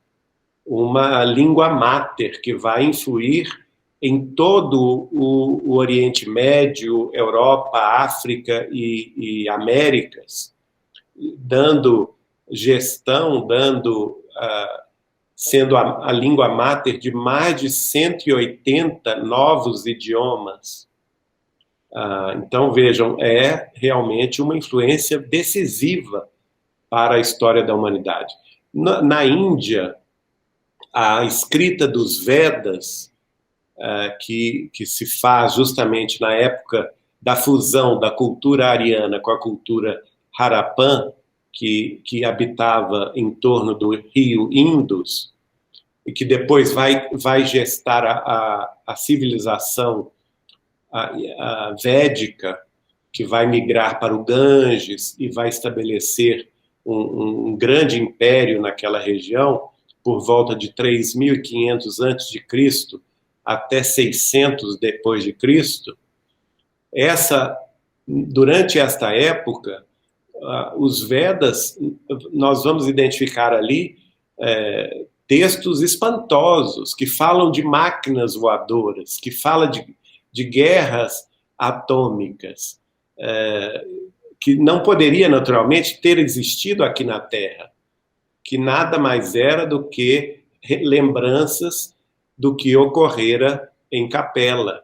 uma língua máter que vai influir em todo o Oriente Médio, Europa, África e Américas, dando gestão, sendo a língua máter de mais de 180 novos idiomas. Então, vejam, é realmente uma influência decisiva para a história da humanidade. Na Índia, a escrita dos Vedas, que se faz justamente na época da fusão da cultura ariana com a cultura Harappan, que habitava em torno do rio Indus, e que depois vai gestar a civilização a védica, que vai migrar para o Ganges e vai estabelecer um grande império naquela região, por volta de 3.500 a.C. até 600 depois de Cristo. Durante esta época, os Vedas, nós vamos identificar ali textos espantosos que falam de máquinas voadoras, que falam de guerras atômicas, que não poderia naturalmente ter existido aqui na Terra, que nada mais era do que lembranças do que ocorrera em Capela.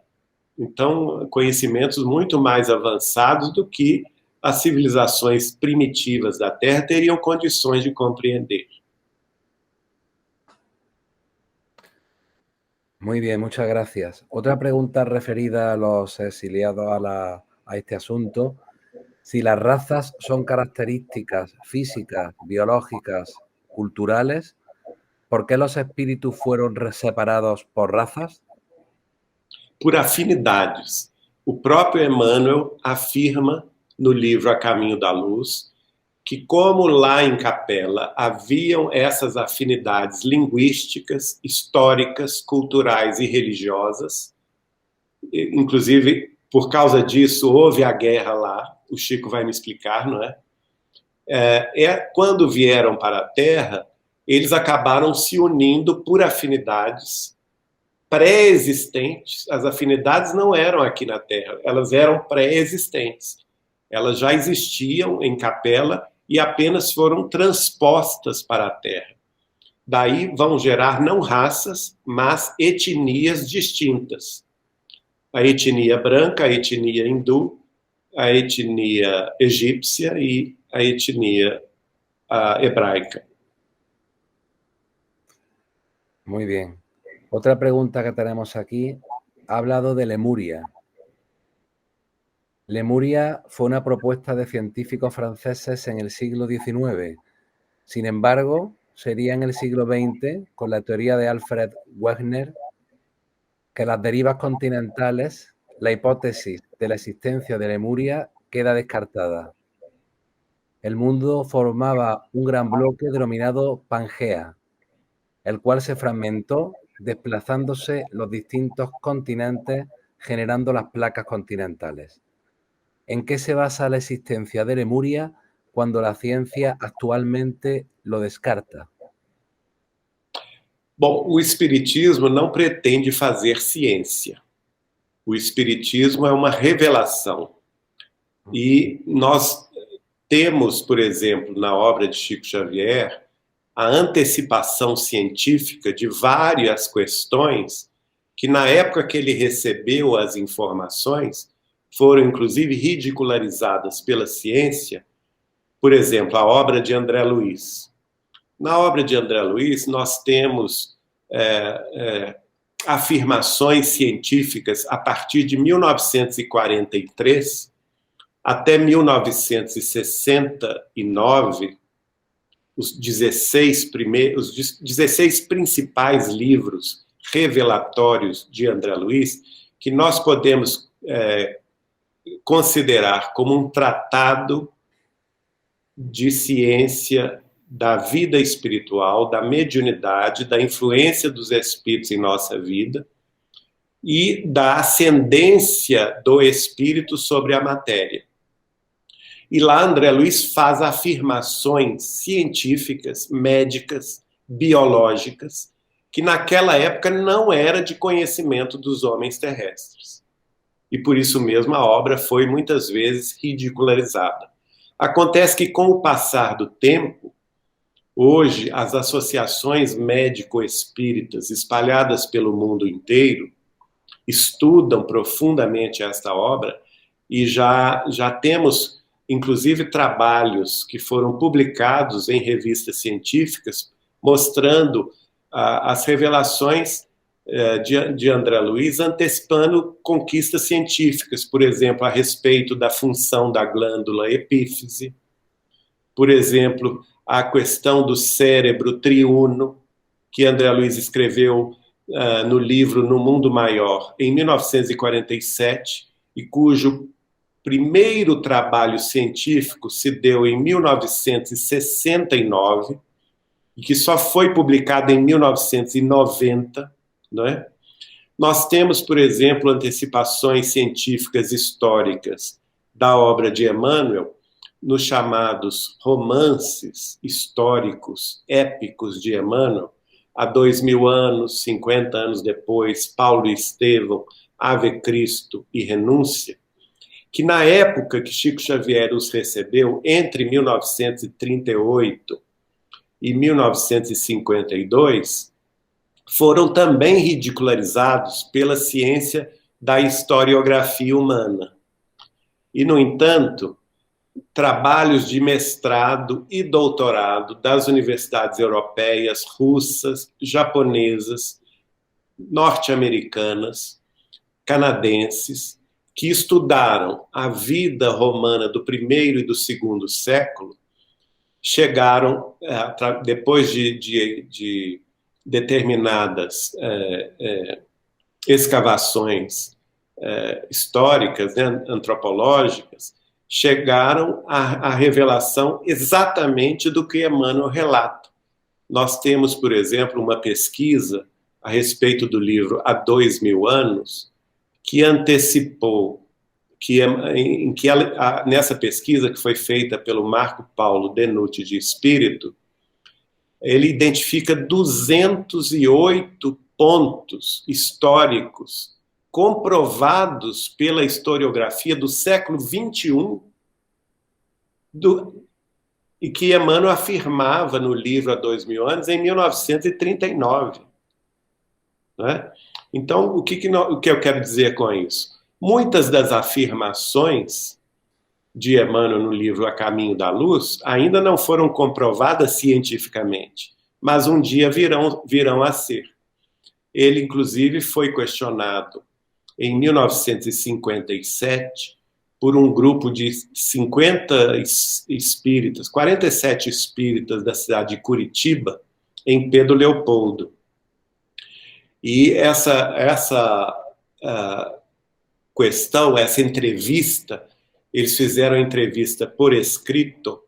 Então, conhecimentos muito mais avançados do que as civilizações primitivas da Terra teriam condições de compreender. Muy bien, muchas gracias. Otra pregunta referida a los exiliados a este asunto. Si las razas son características físicas, biológicas, culturales, ¿por qué los espíritus fueron separados por razas? Por afinidades. O próprio Emmanuel afirma no livro A Caminho da Luz que, como lá em Capela haviam essas afinidades linguísticas, históricas, culturais e religiosas, inclusive por causa disso houve a guerra lá, o Chico vai me explicar, não é? Quando vieram para a Terra, eles acabaram se unindo por afinidades pré-existentes. As afinidades não eram aqui na Terra, elas eram pré-existentes. Elas já existiam em Capela e apenas foram transpostas para a Terra. Daí vão gerar não raças, mas etnias distintas. A etnia branca, a etnia hindu, a etnia egípcia e a etnia hebraica. Muy bien. Otra pregunta que tenemos aquí ha hablado de Lemuria. Lemuria fue una propuesta de científicos franceses en el siglo XIX. Sin embargo, sería en el siglo XX, con la teoría de Alfred Wegener, que las derivas continentales, la hipótesis de la existencia de Lemuria queda descartada. El mundo formaba un gran bloque denominado Pangea, el cual se fragmentó desplazándose los distintos continentes, generando las placas continentales. ¿En qué se basa la existencia de Lemuria cuando la ciencia actualmente lo descarta? Bom, o Espiritismo não pretende fazer ciência. O Espiritismo é uma revelação. E nós temos, por exemplo, na obra de Chico Xavier, a antecipação científica de várias questões que, na época que ele recebeu as informações, foram inclusive ridicularizadas pela ciência. Por exemplo, a obra de André Luiz. Na obra de André Luiz, nós temos afirmações científicas a partir de 1943 até 1969, os 16 principais livros revelatórios de André Luiz, que nós podemos considerar como um tratado de ciência da vida espiritual, da mediunidade, da influência dos espíritos em nossa vida, e da ascendência do espírito sobre a matéria. E lá André Luiz faz afirmações científicas, médicas, biológicas, que naquela época não era de conhecimento dos homens terrestres. E por isso mesmo a obra foi muitas vezes ridicularizada. Acontece que com o passar do tempo, hoje as associações médico-espíritas espalhadas pelo mundo inteiro estudam profundamente esta obra e já temos, inclusive, trabalhos que foram publicados em revistas científicas mostrando as revelações de André Luiz antecipando conquistas científicas, por exemplo, a respeito da função da glândula epífise, por exemplo, a questão do cérebro triuno, que André Luiz escreveu no livro No Mundo Maior, em 1947, e cujo primeiro trabalho científico se deu em 1969, e que só foi publicado em 1990, não é? Nós temos, por exemplo, antecipações científicas históricas da obra de Emmanuel, nos chamados romances históricos épicos de Emmanuel, há 2000 anos, 50 anos depois, Paulo e Estevão, Ave Cristo e Renúncia, que na época que Chico Xavier os recebeu, entre 1938 e 1952, foram também ridicularizados pela ciência da historiografia humana. E, no entanto, trabalhos de mestrado e doutorado das universidades europeias, russas, japonesas, norte-americanas, canadenses, que estudaram a vida romana do primeiro e do segundo século, chegaram, depois de determinadas escavações históricas, né, antropológicas, chegaram à revelação exatamente do que Emmanuel relata. Nós temos, por exemplo, uma pesquisa a respeito do livro Há 2000 anos, que antecipou, nessa pesquisa que foi feita pelo Marco Paulo Denuti de Espírito, ele identifica 208 pontos históricos comprovados pela historiografia do século XXI, e que Emmanuel afirmava no livro Há 2000 anos, em 1939. Né? Então, o que eu quero dizer com isso? Muitas das afirmações de Emmanuel no livro A Caminho da Luz ainda não foram comprovadas cientificamente, mas um dia virão a ser. Ele, inclusive, foi questionado em 1957 por um grupo de 50 espíritas, 47 espíritas da cidade de Curitiba, em Pedro Leopoldo. E essa questão, essa entrevista, eles fizeram a entrevista por escrito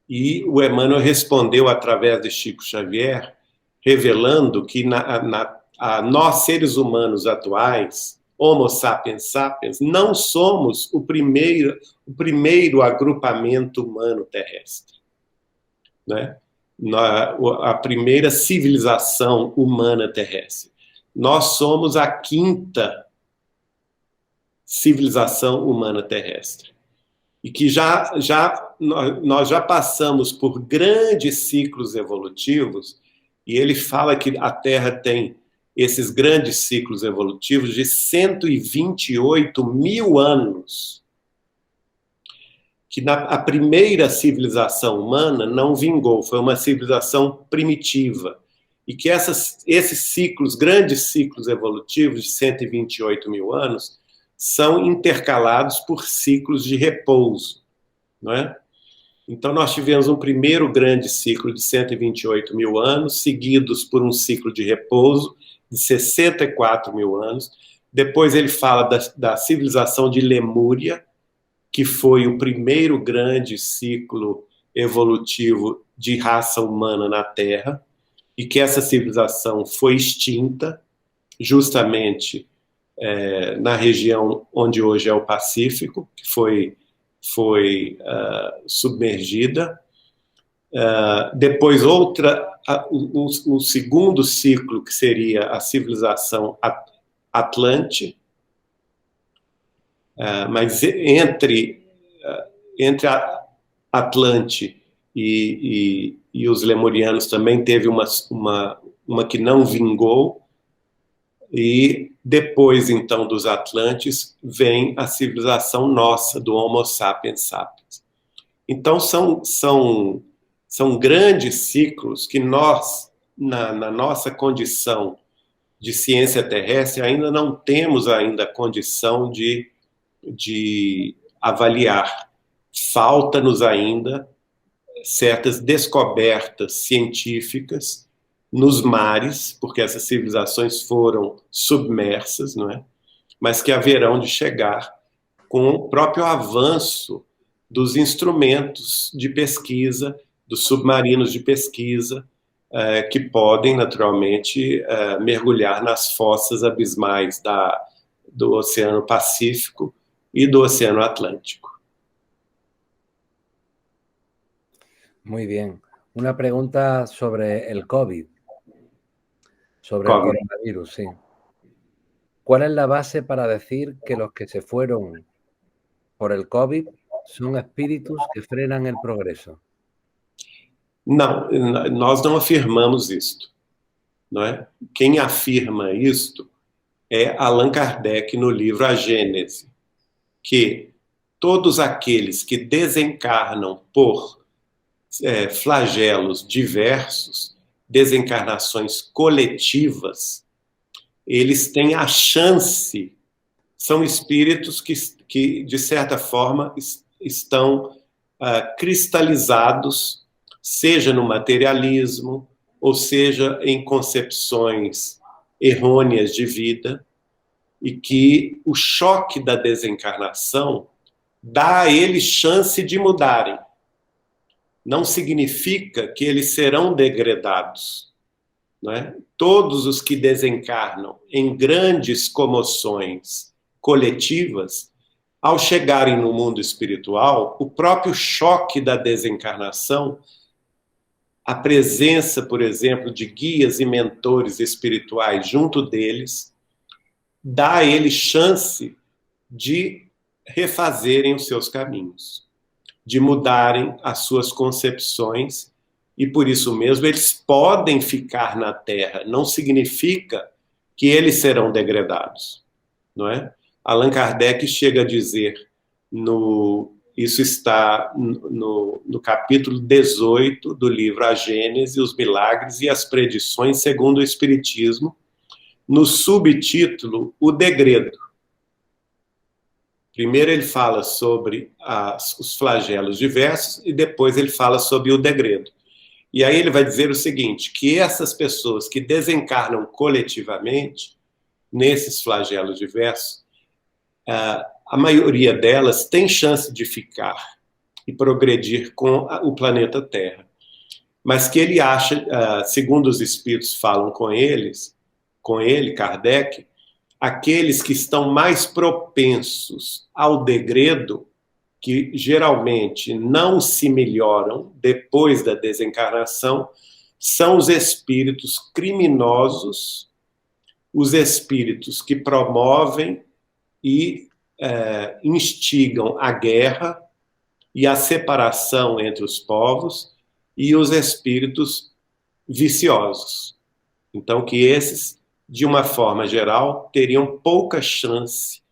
e o Emmanuel respondeu através de Chico Xavier, revelando que nós, seres humanos atuais, Homo sapiens sapiens, não somos o primeiro agrupamento humano terrestre. Né? A primeira civilização humana terrestre. Nós somos a quinta civilização humana terrestre. E que nós já passamos por grandes ciclos evolutivos, e ele fala que a Terra tem esses grandes ciclos evolutivos de 128 mil anos. Que a primeira civilização humana não vingou, foi uma civilização primitiva. E que esses ciclos, grandes ciclos evolutivos de 128 mil anos, são intercalados por ciclos de repouso, não é? Então, nós tivemos um primeiro grande ciclo de 128 mil anos, seguidos por um ciclo de repouso de 64 mil anos. Depois ele fala da civilização de Lemúria, que foi o primeiro grande ciclo evolutivo de raça humana na Terra, e que essa civilização foi extinta justamente na região onde hoje é o Pacífico, que foi submergida. Depois o segundo ciclo, que seria a civilização Atlante, mas entre a Atlante e os lemurianos também teve uma que não vingou, e depois, então, dos Atlantes, vem a civilização nossa, do Homo sapiens sapiens. Então, são grandes ciclos que nós, na nossa condição de ciência terrestre, ainda não temos ainda a condição de avaliar. Falta-nos ainda certas descobertas científicas nos mares, porque essas civilizações foram submersas, não é? Mas que haverão de chegar com o próprio avanço dos instrumentos de pesquisa, dos submarinos de pesquisa, que podem, naturalmente, mergulhar nas fossas abismais do Oceano Pacífico e do Oceano Atlântico. Muy bien. Una pregunta sobre el COVID, sobre el coronavirus, sí. ¿Cuál es la base para decir que los que se fueron por el COVID son espíritus que frenan el progreso? Não, nós não afirmamos isto, não é? Quem afirma isto é Allan Kardec no livro A Gênese, que todos aqueles que desencarnam por flagelos diversos, desencarnações coletivas, eles têm a chance, são espíritos que de certa forma, estão cristalizados, seja no materialismo, ou seja em concepções errôneas de vida, e que o choque da desencarnação dá a eles chance de mudarem. Não significa que eles serão degradados, não é? Todos os que desencarnam em grandes comoções coletivas, ao chegarem no mundo espiritual, o próprio choque da desencarnação, a presença, por exemplo, de guias e mentores espirituais junto deles, dá a eles chance de refazerem os seus caminhos, de mudarem as suas concepções, e por isso mesmo eles podem ficar na Terra. Não significa que eles serão degradados, não é? Allan Kardec chega a dizer, isso está no capítulo 18 do livro A Gênese, os Milagres e as Predições segundo o Espiritismo, no subtítulo O Degredo. Primeiro ele fala sobre os flagelos diversos e depois ele fala sobre o degredo. E aí ele vai dizer o seguinte, que essas pessoas que desencarnam coletivamente, nesses flagelos diversos, a maioria delas tem chance de ficar e progredir com o planeta Terra. Mas que ele acha, segundo os espíritos falam com ele, Kardec, aqueles que estão mais propensos ao degredo, que geralmente não se melhoram depois da desencarnação, são os espíritos criminosos, os espíritos que promovem e instigam a guerra e a separação entre os povos, e os espíritos viciosos. Então, que esses, de uma forma geral, teriam pouca chance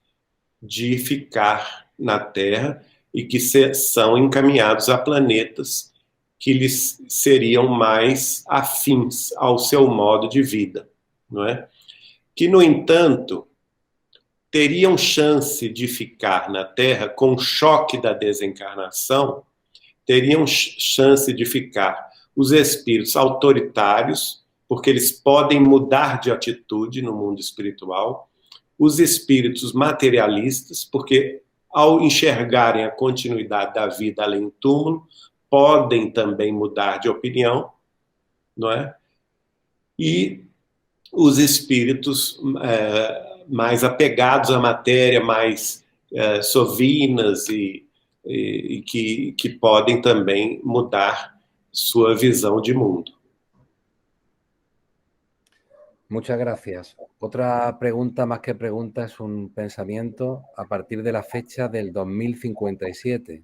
de ficar na Terra e que são encaminhados a planetas que lhes seriam mais afins ao seu modo de vida, não é? Que, no entanto, teriam chance de ficar na Terra com o choque da desencarnação, teriam chance de ficar os espíritos autoritários, porque eles podem mudar de atitude no mundo espiritual, os espíritos materialistas, porque ao enxergarem a continuidade da vida além do túmulo, podem também mudar de opinião, não é? E os espíritos mais apegados à matéria, mais sovinas e que podem também mudar sua visão de mundo. Muchas gracias. Otra pregunta, más que pregunta, es un pensamiento a partir de la fecha del 2057.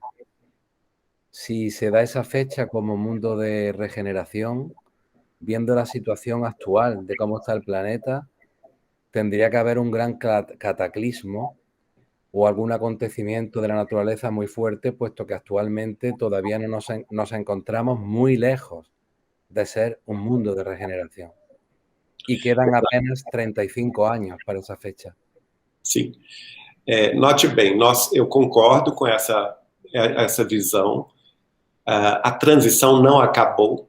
Si se da esa fecha como mundo de regeneración, viendo la situación actual de cómo está el planeta, tendría que haber un gran cataclismo o algún acontecimiento de la naturaleza muy fuerte, puesto que actualmente todavía no nos encontramos muy lejos de ser un mundo de regeneración. E quedam apenas 35 anos para essa fecha. Sim. Note bem, eu concordo com essa visão. A transição não acabou.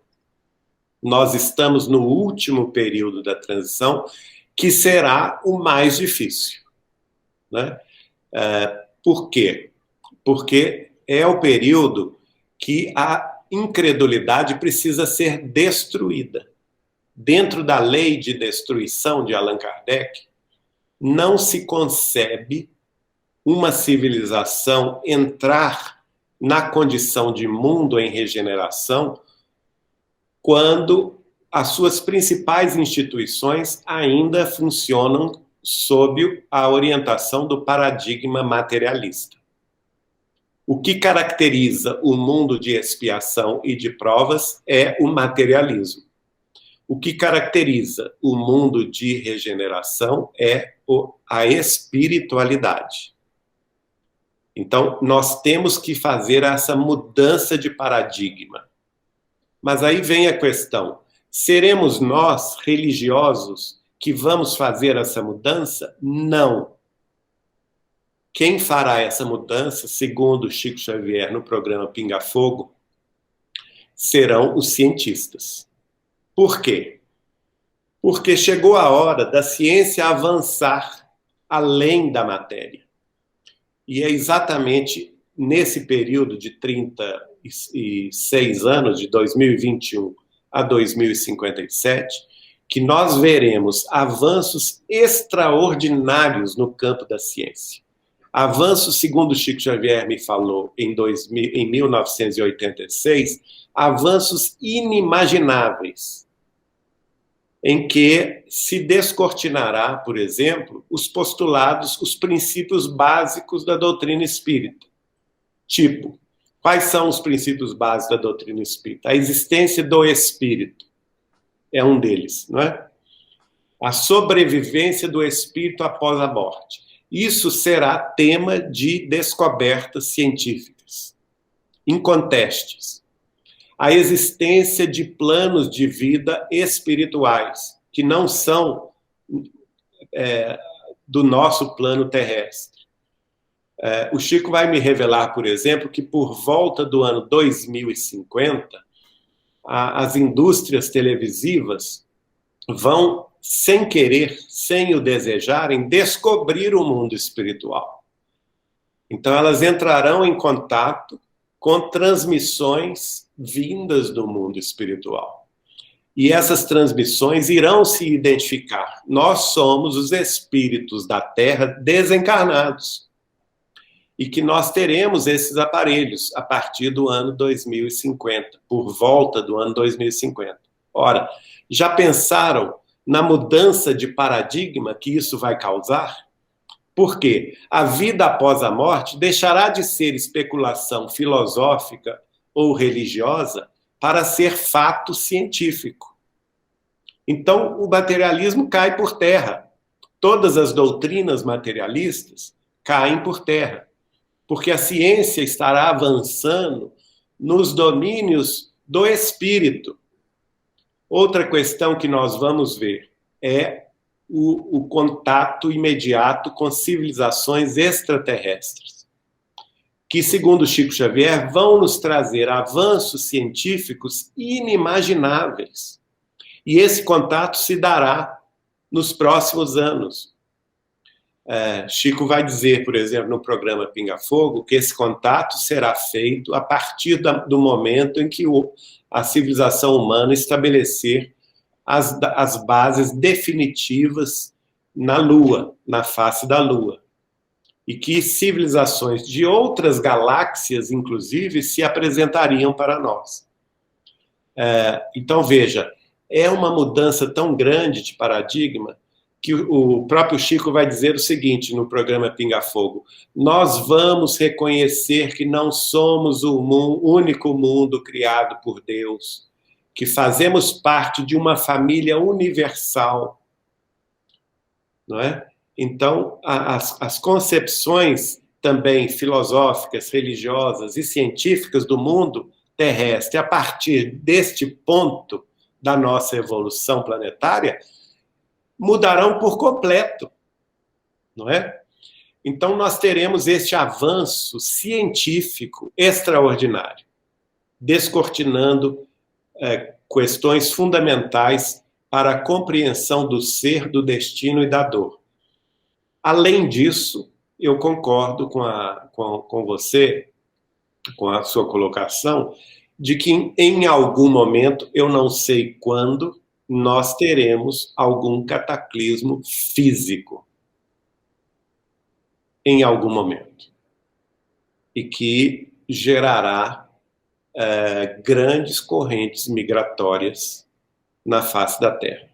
Nós estamos no último período da transição, que será o mais difícil. Né? Por quê? Porque é o período que a incredulidade precisa ser destruída. Dentro da lei de destruição de Allan Kardec, não se concebe uma civilização entrar na condição de mundo em regeneração quando as suas principais instituições ainda funcionam sob a orientação do paradigma materialista. O que caracteriza o mundo de expiação e de provas é o materialismo. O que caracteriza o mundo de regeneração é a espiritualidade. Então, nós temos que fazer essa mudança de paradigma. Mas aí vem a questão: seremos nós, religiosos, que vamos fazer essa mudança? Não. Quem fará essa mudança, segundo Chico Xavier no programa Pinga Fogo, serão os cientistas. Por quê? Porque chegou a hora da ciência avançar além da matéria. E é exatamente nesse período de 36 anos, de 2021 a 2057, que nós veremos avanços extraordinários no campo da ciência. Avanços, segundo Chico Xavier me falou em 1986, avanços inimagináveis, em que se descortinará, por exemplo, os postulados, os princípios básicos da doutrina espírita. Tipo, quais são os princípios básicos da doutrina espírita? A existência do espírito é um deles, não é? A sobrevivência do espírito após a morte. Isso será tema de descobertas científicas, incontestes. A existência de planos de vida espirituais, que não são do nosso plano terrestre. O Chico vai me revelar, por exemplo, que por volta do ano 2050, as indústrias televisivas vão, sem querer, sem o desejarem, descobrir o mundo espiritual. Então, elas entrarão em contato com transmissões vindas do mundo espiritual. E essas transmissões irão se identificar. Nós somos os espíritos da Terra desencarnados. E que nós teremos esses aparelhos a partir do ano 2050, por volta do ano 2050. Ora, já pensaram na mudança de paradigma que isso vai causar? Porque a vida após a morte deixará de ser especulação filosófica ou religiosa para ser fato científico. Então, o materialismo cai por terra. Todas as doutrinas materialistas caem por terra, porque a ciência estará avançando nos domínios do espírito. Outra questão que nós vamos ver é o contato imediato com civilizações extraterrestres, que, segundo Chico Xavier, vão nos trazer avanços científicos inimagináveis. E esse contato se dará nos próximos anos. Chico vai dizer, por exemplo, no programa Pinga Fogo, que esse contato será feito a partir do momento em que a civilização humana estabelecer as bases definitivas na Lua, na face da Lua. E que civilizações de outras galáxias, inclusive, se apresentariam para nós. Então, veja, é uma mudança tão grande de paradigma que o próprio Chico vai dizer o seguinte no programa Pinga Fogo: nós vamos reconhecer que não somos o único mundo criado por Deus, que fazemos parte de uma família universal, não é? Então, as concepções também filosóficas, religiosas e científicas do mundo terrestre, a partir deste ponto da nossa evolução planetária, mudarão por completo, não é? Então, nós teremos este avanço científico extraordinário, descortinando questões fundamentais para a compreensão do ser, do destino e da dor. Além disso, eu concordo com você, com a sua colocação, de que em algum momento, eu não sei quando, nós teremos algum cataclismo físico. Em algum momento. E que gerará grandes correntes migratórias na face da Terra.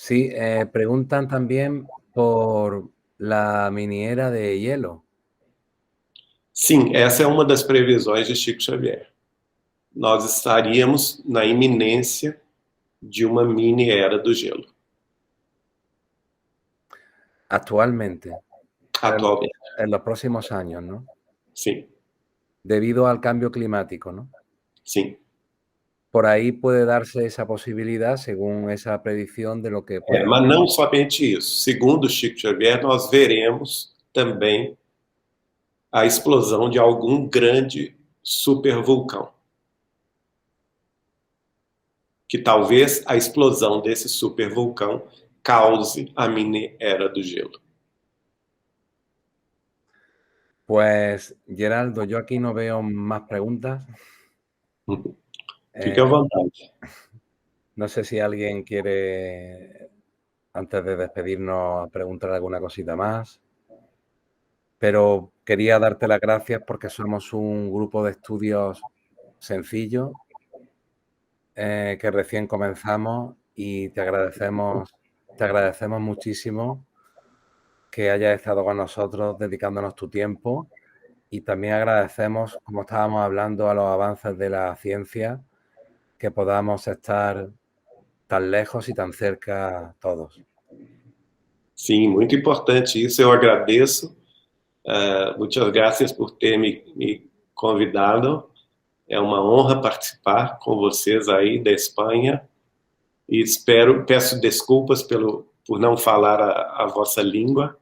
Sí, preguntan también por la miniera de hielo. Sim, essa é uma das previsões de Chico Xavier. Nós estaríamos na iminência de uma mini era do gelo. Actualmente. Atualmente. En los próximos años, ¿no? Sim. Debido al cambio climático, ¿no? Sim. Por aí puede darse essa possibilidade, segundo essa predição de lo que pode... Mas não somente isso. Segundo Chico Xavier, nós veremos também a explosão de algum grande supervulcão. Que talvez a explosão desse supervulcão cause a mini era do gelo. Pues, Geraldo, yo aquí no veo más preguntas. Fique à vontade. No sé si alguien quiere, antes de despedirnos, preguntar alguna cosita más. Pero quería darte las gracias porque somos un grupo de estudios sencillo, que recién comenzamos, y te agradecemos muchísimo que hayas estado con nosotros dedicándonos tu tiempo, y también agradecemos, como estábamos hablando, a los avances de la ciencia, que podamos estar tan lejos e tão cerca todos. Sim, muito importante isso, eu agradeço. Muitas graças por ter me convidado. É uma honra participar com vocês aí da Espanha. E peço desculpas por não falar a vossa língua,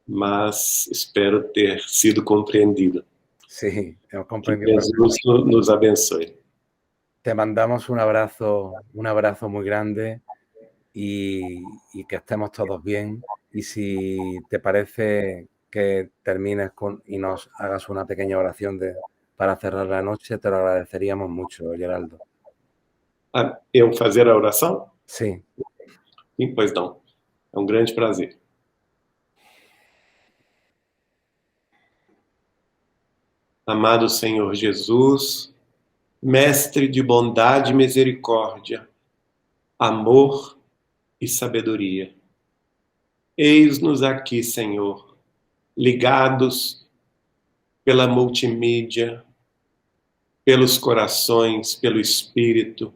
mas espero ter sido compreendido. Sí, hemos comprendido. Que Jesus nos abençoe. Te mandamos un abrazo muy grande, y que estemos todos bien. Y si te parece que termines y nos hagas una pequeña oración para cerrar la noche, te lo agradeceríamos mucho, Geraldo. Eu fazer a oração? Sim. Sim, pois não. É um grande prazer. Amado Senhor Jesus, Mestre de bondade e misericórdia, amor e sabedoria. Eis-nos aqui, Senhor, ligados pela multimídia, pelos corações, pelo Espírito,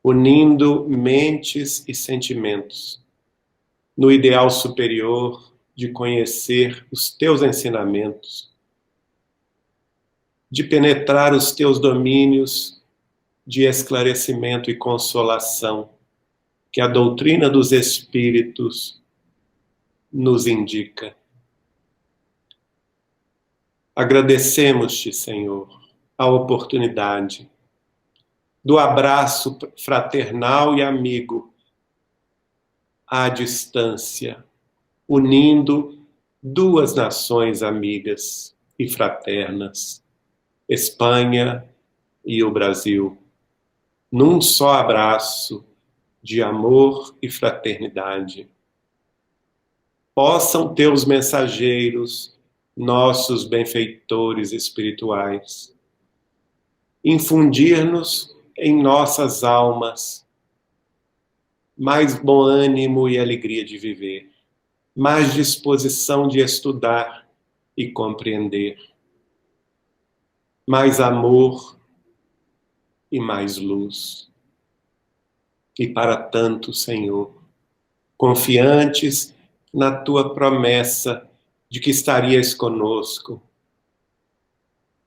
unindo mentes e sentimentos no ideal superior de conhecer os teus ensinamentos, de penetrar os teus domínios de esclarecimento e consolação que a doutrina dos Espíritos nos indica. Agradecemos-te, Senhor, a oportunidade do abraço fraternal e amigo à distância, unindo duas nações amigas e fraternas, Espanha e o Brasil, num só abraço de amor e fraternidade. Possam teus mensageiros, nossos benfeitores espirituais, infundir-nos em nossas almas mais bom ânimo e alegria de viver, mais disposição de estudar e compreender, mais amor e mais luz. E para tanto, Senhor, confiantes na tua promessa de que estarias conosco,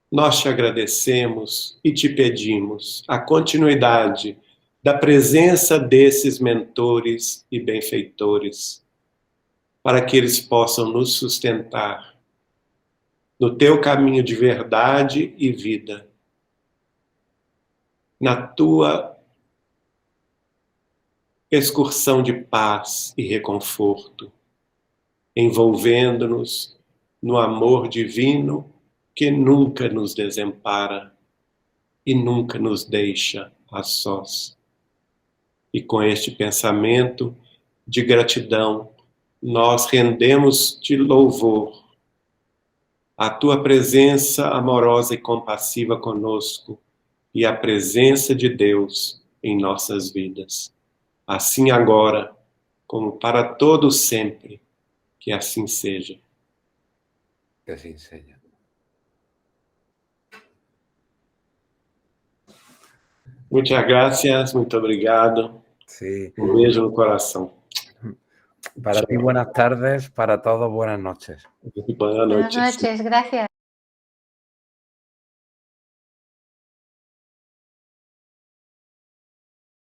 nós te agradecemos e te pedimos a continuidade da presença desses mentores e benfeitores, para que eles possam nos sustentar no teu caminho de verdade e vida, na tua excursão de paz e reconforto, envolvendo-nos no amor divino que nunca nos desampara e nunca nos deixa a sós. E com este pensamento de gratidão, nós rendemos-te louvor a tua presença amorosa e compassiva conosco e a presença de Deus em nossas vidas. Assim agora, como para todo sempre, que assim seja. Que así sea. Muchas gracias, muito obrigado. Sí. Un beijo no coração. Para ti buenas tardes, para todos buenas noches. Boa noite. Buenas noches, gracias.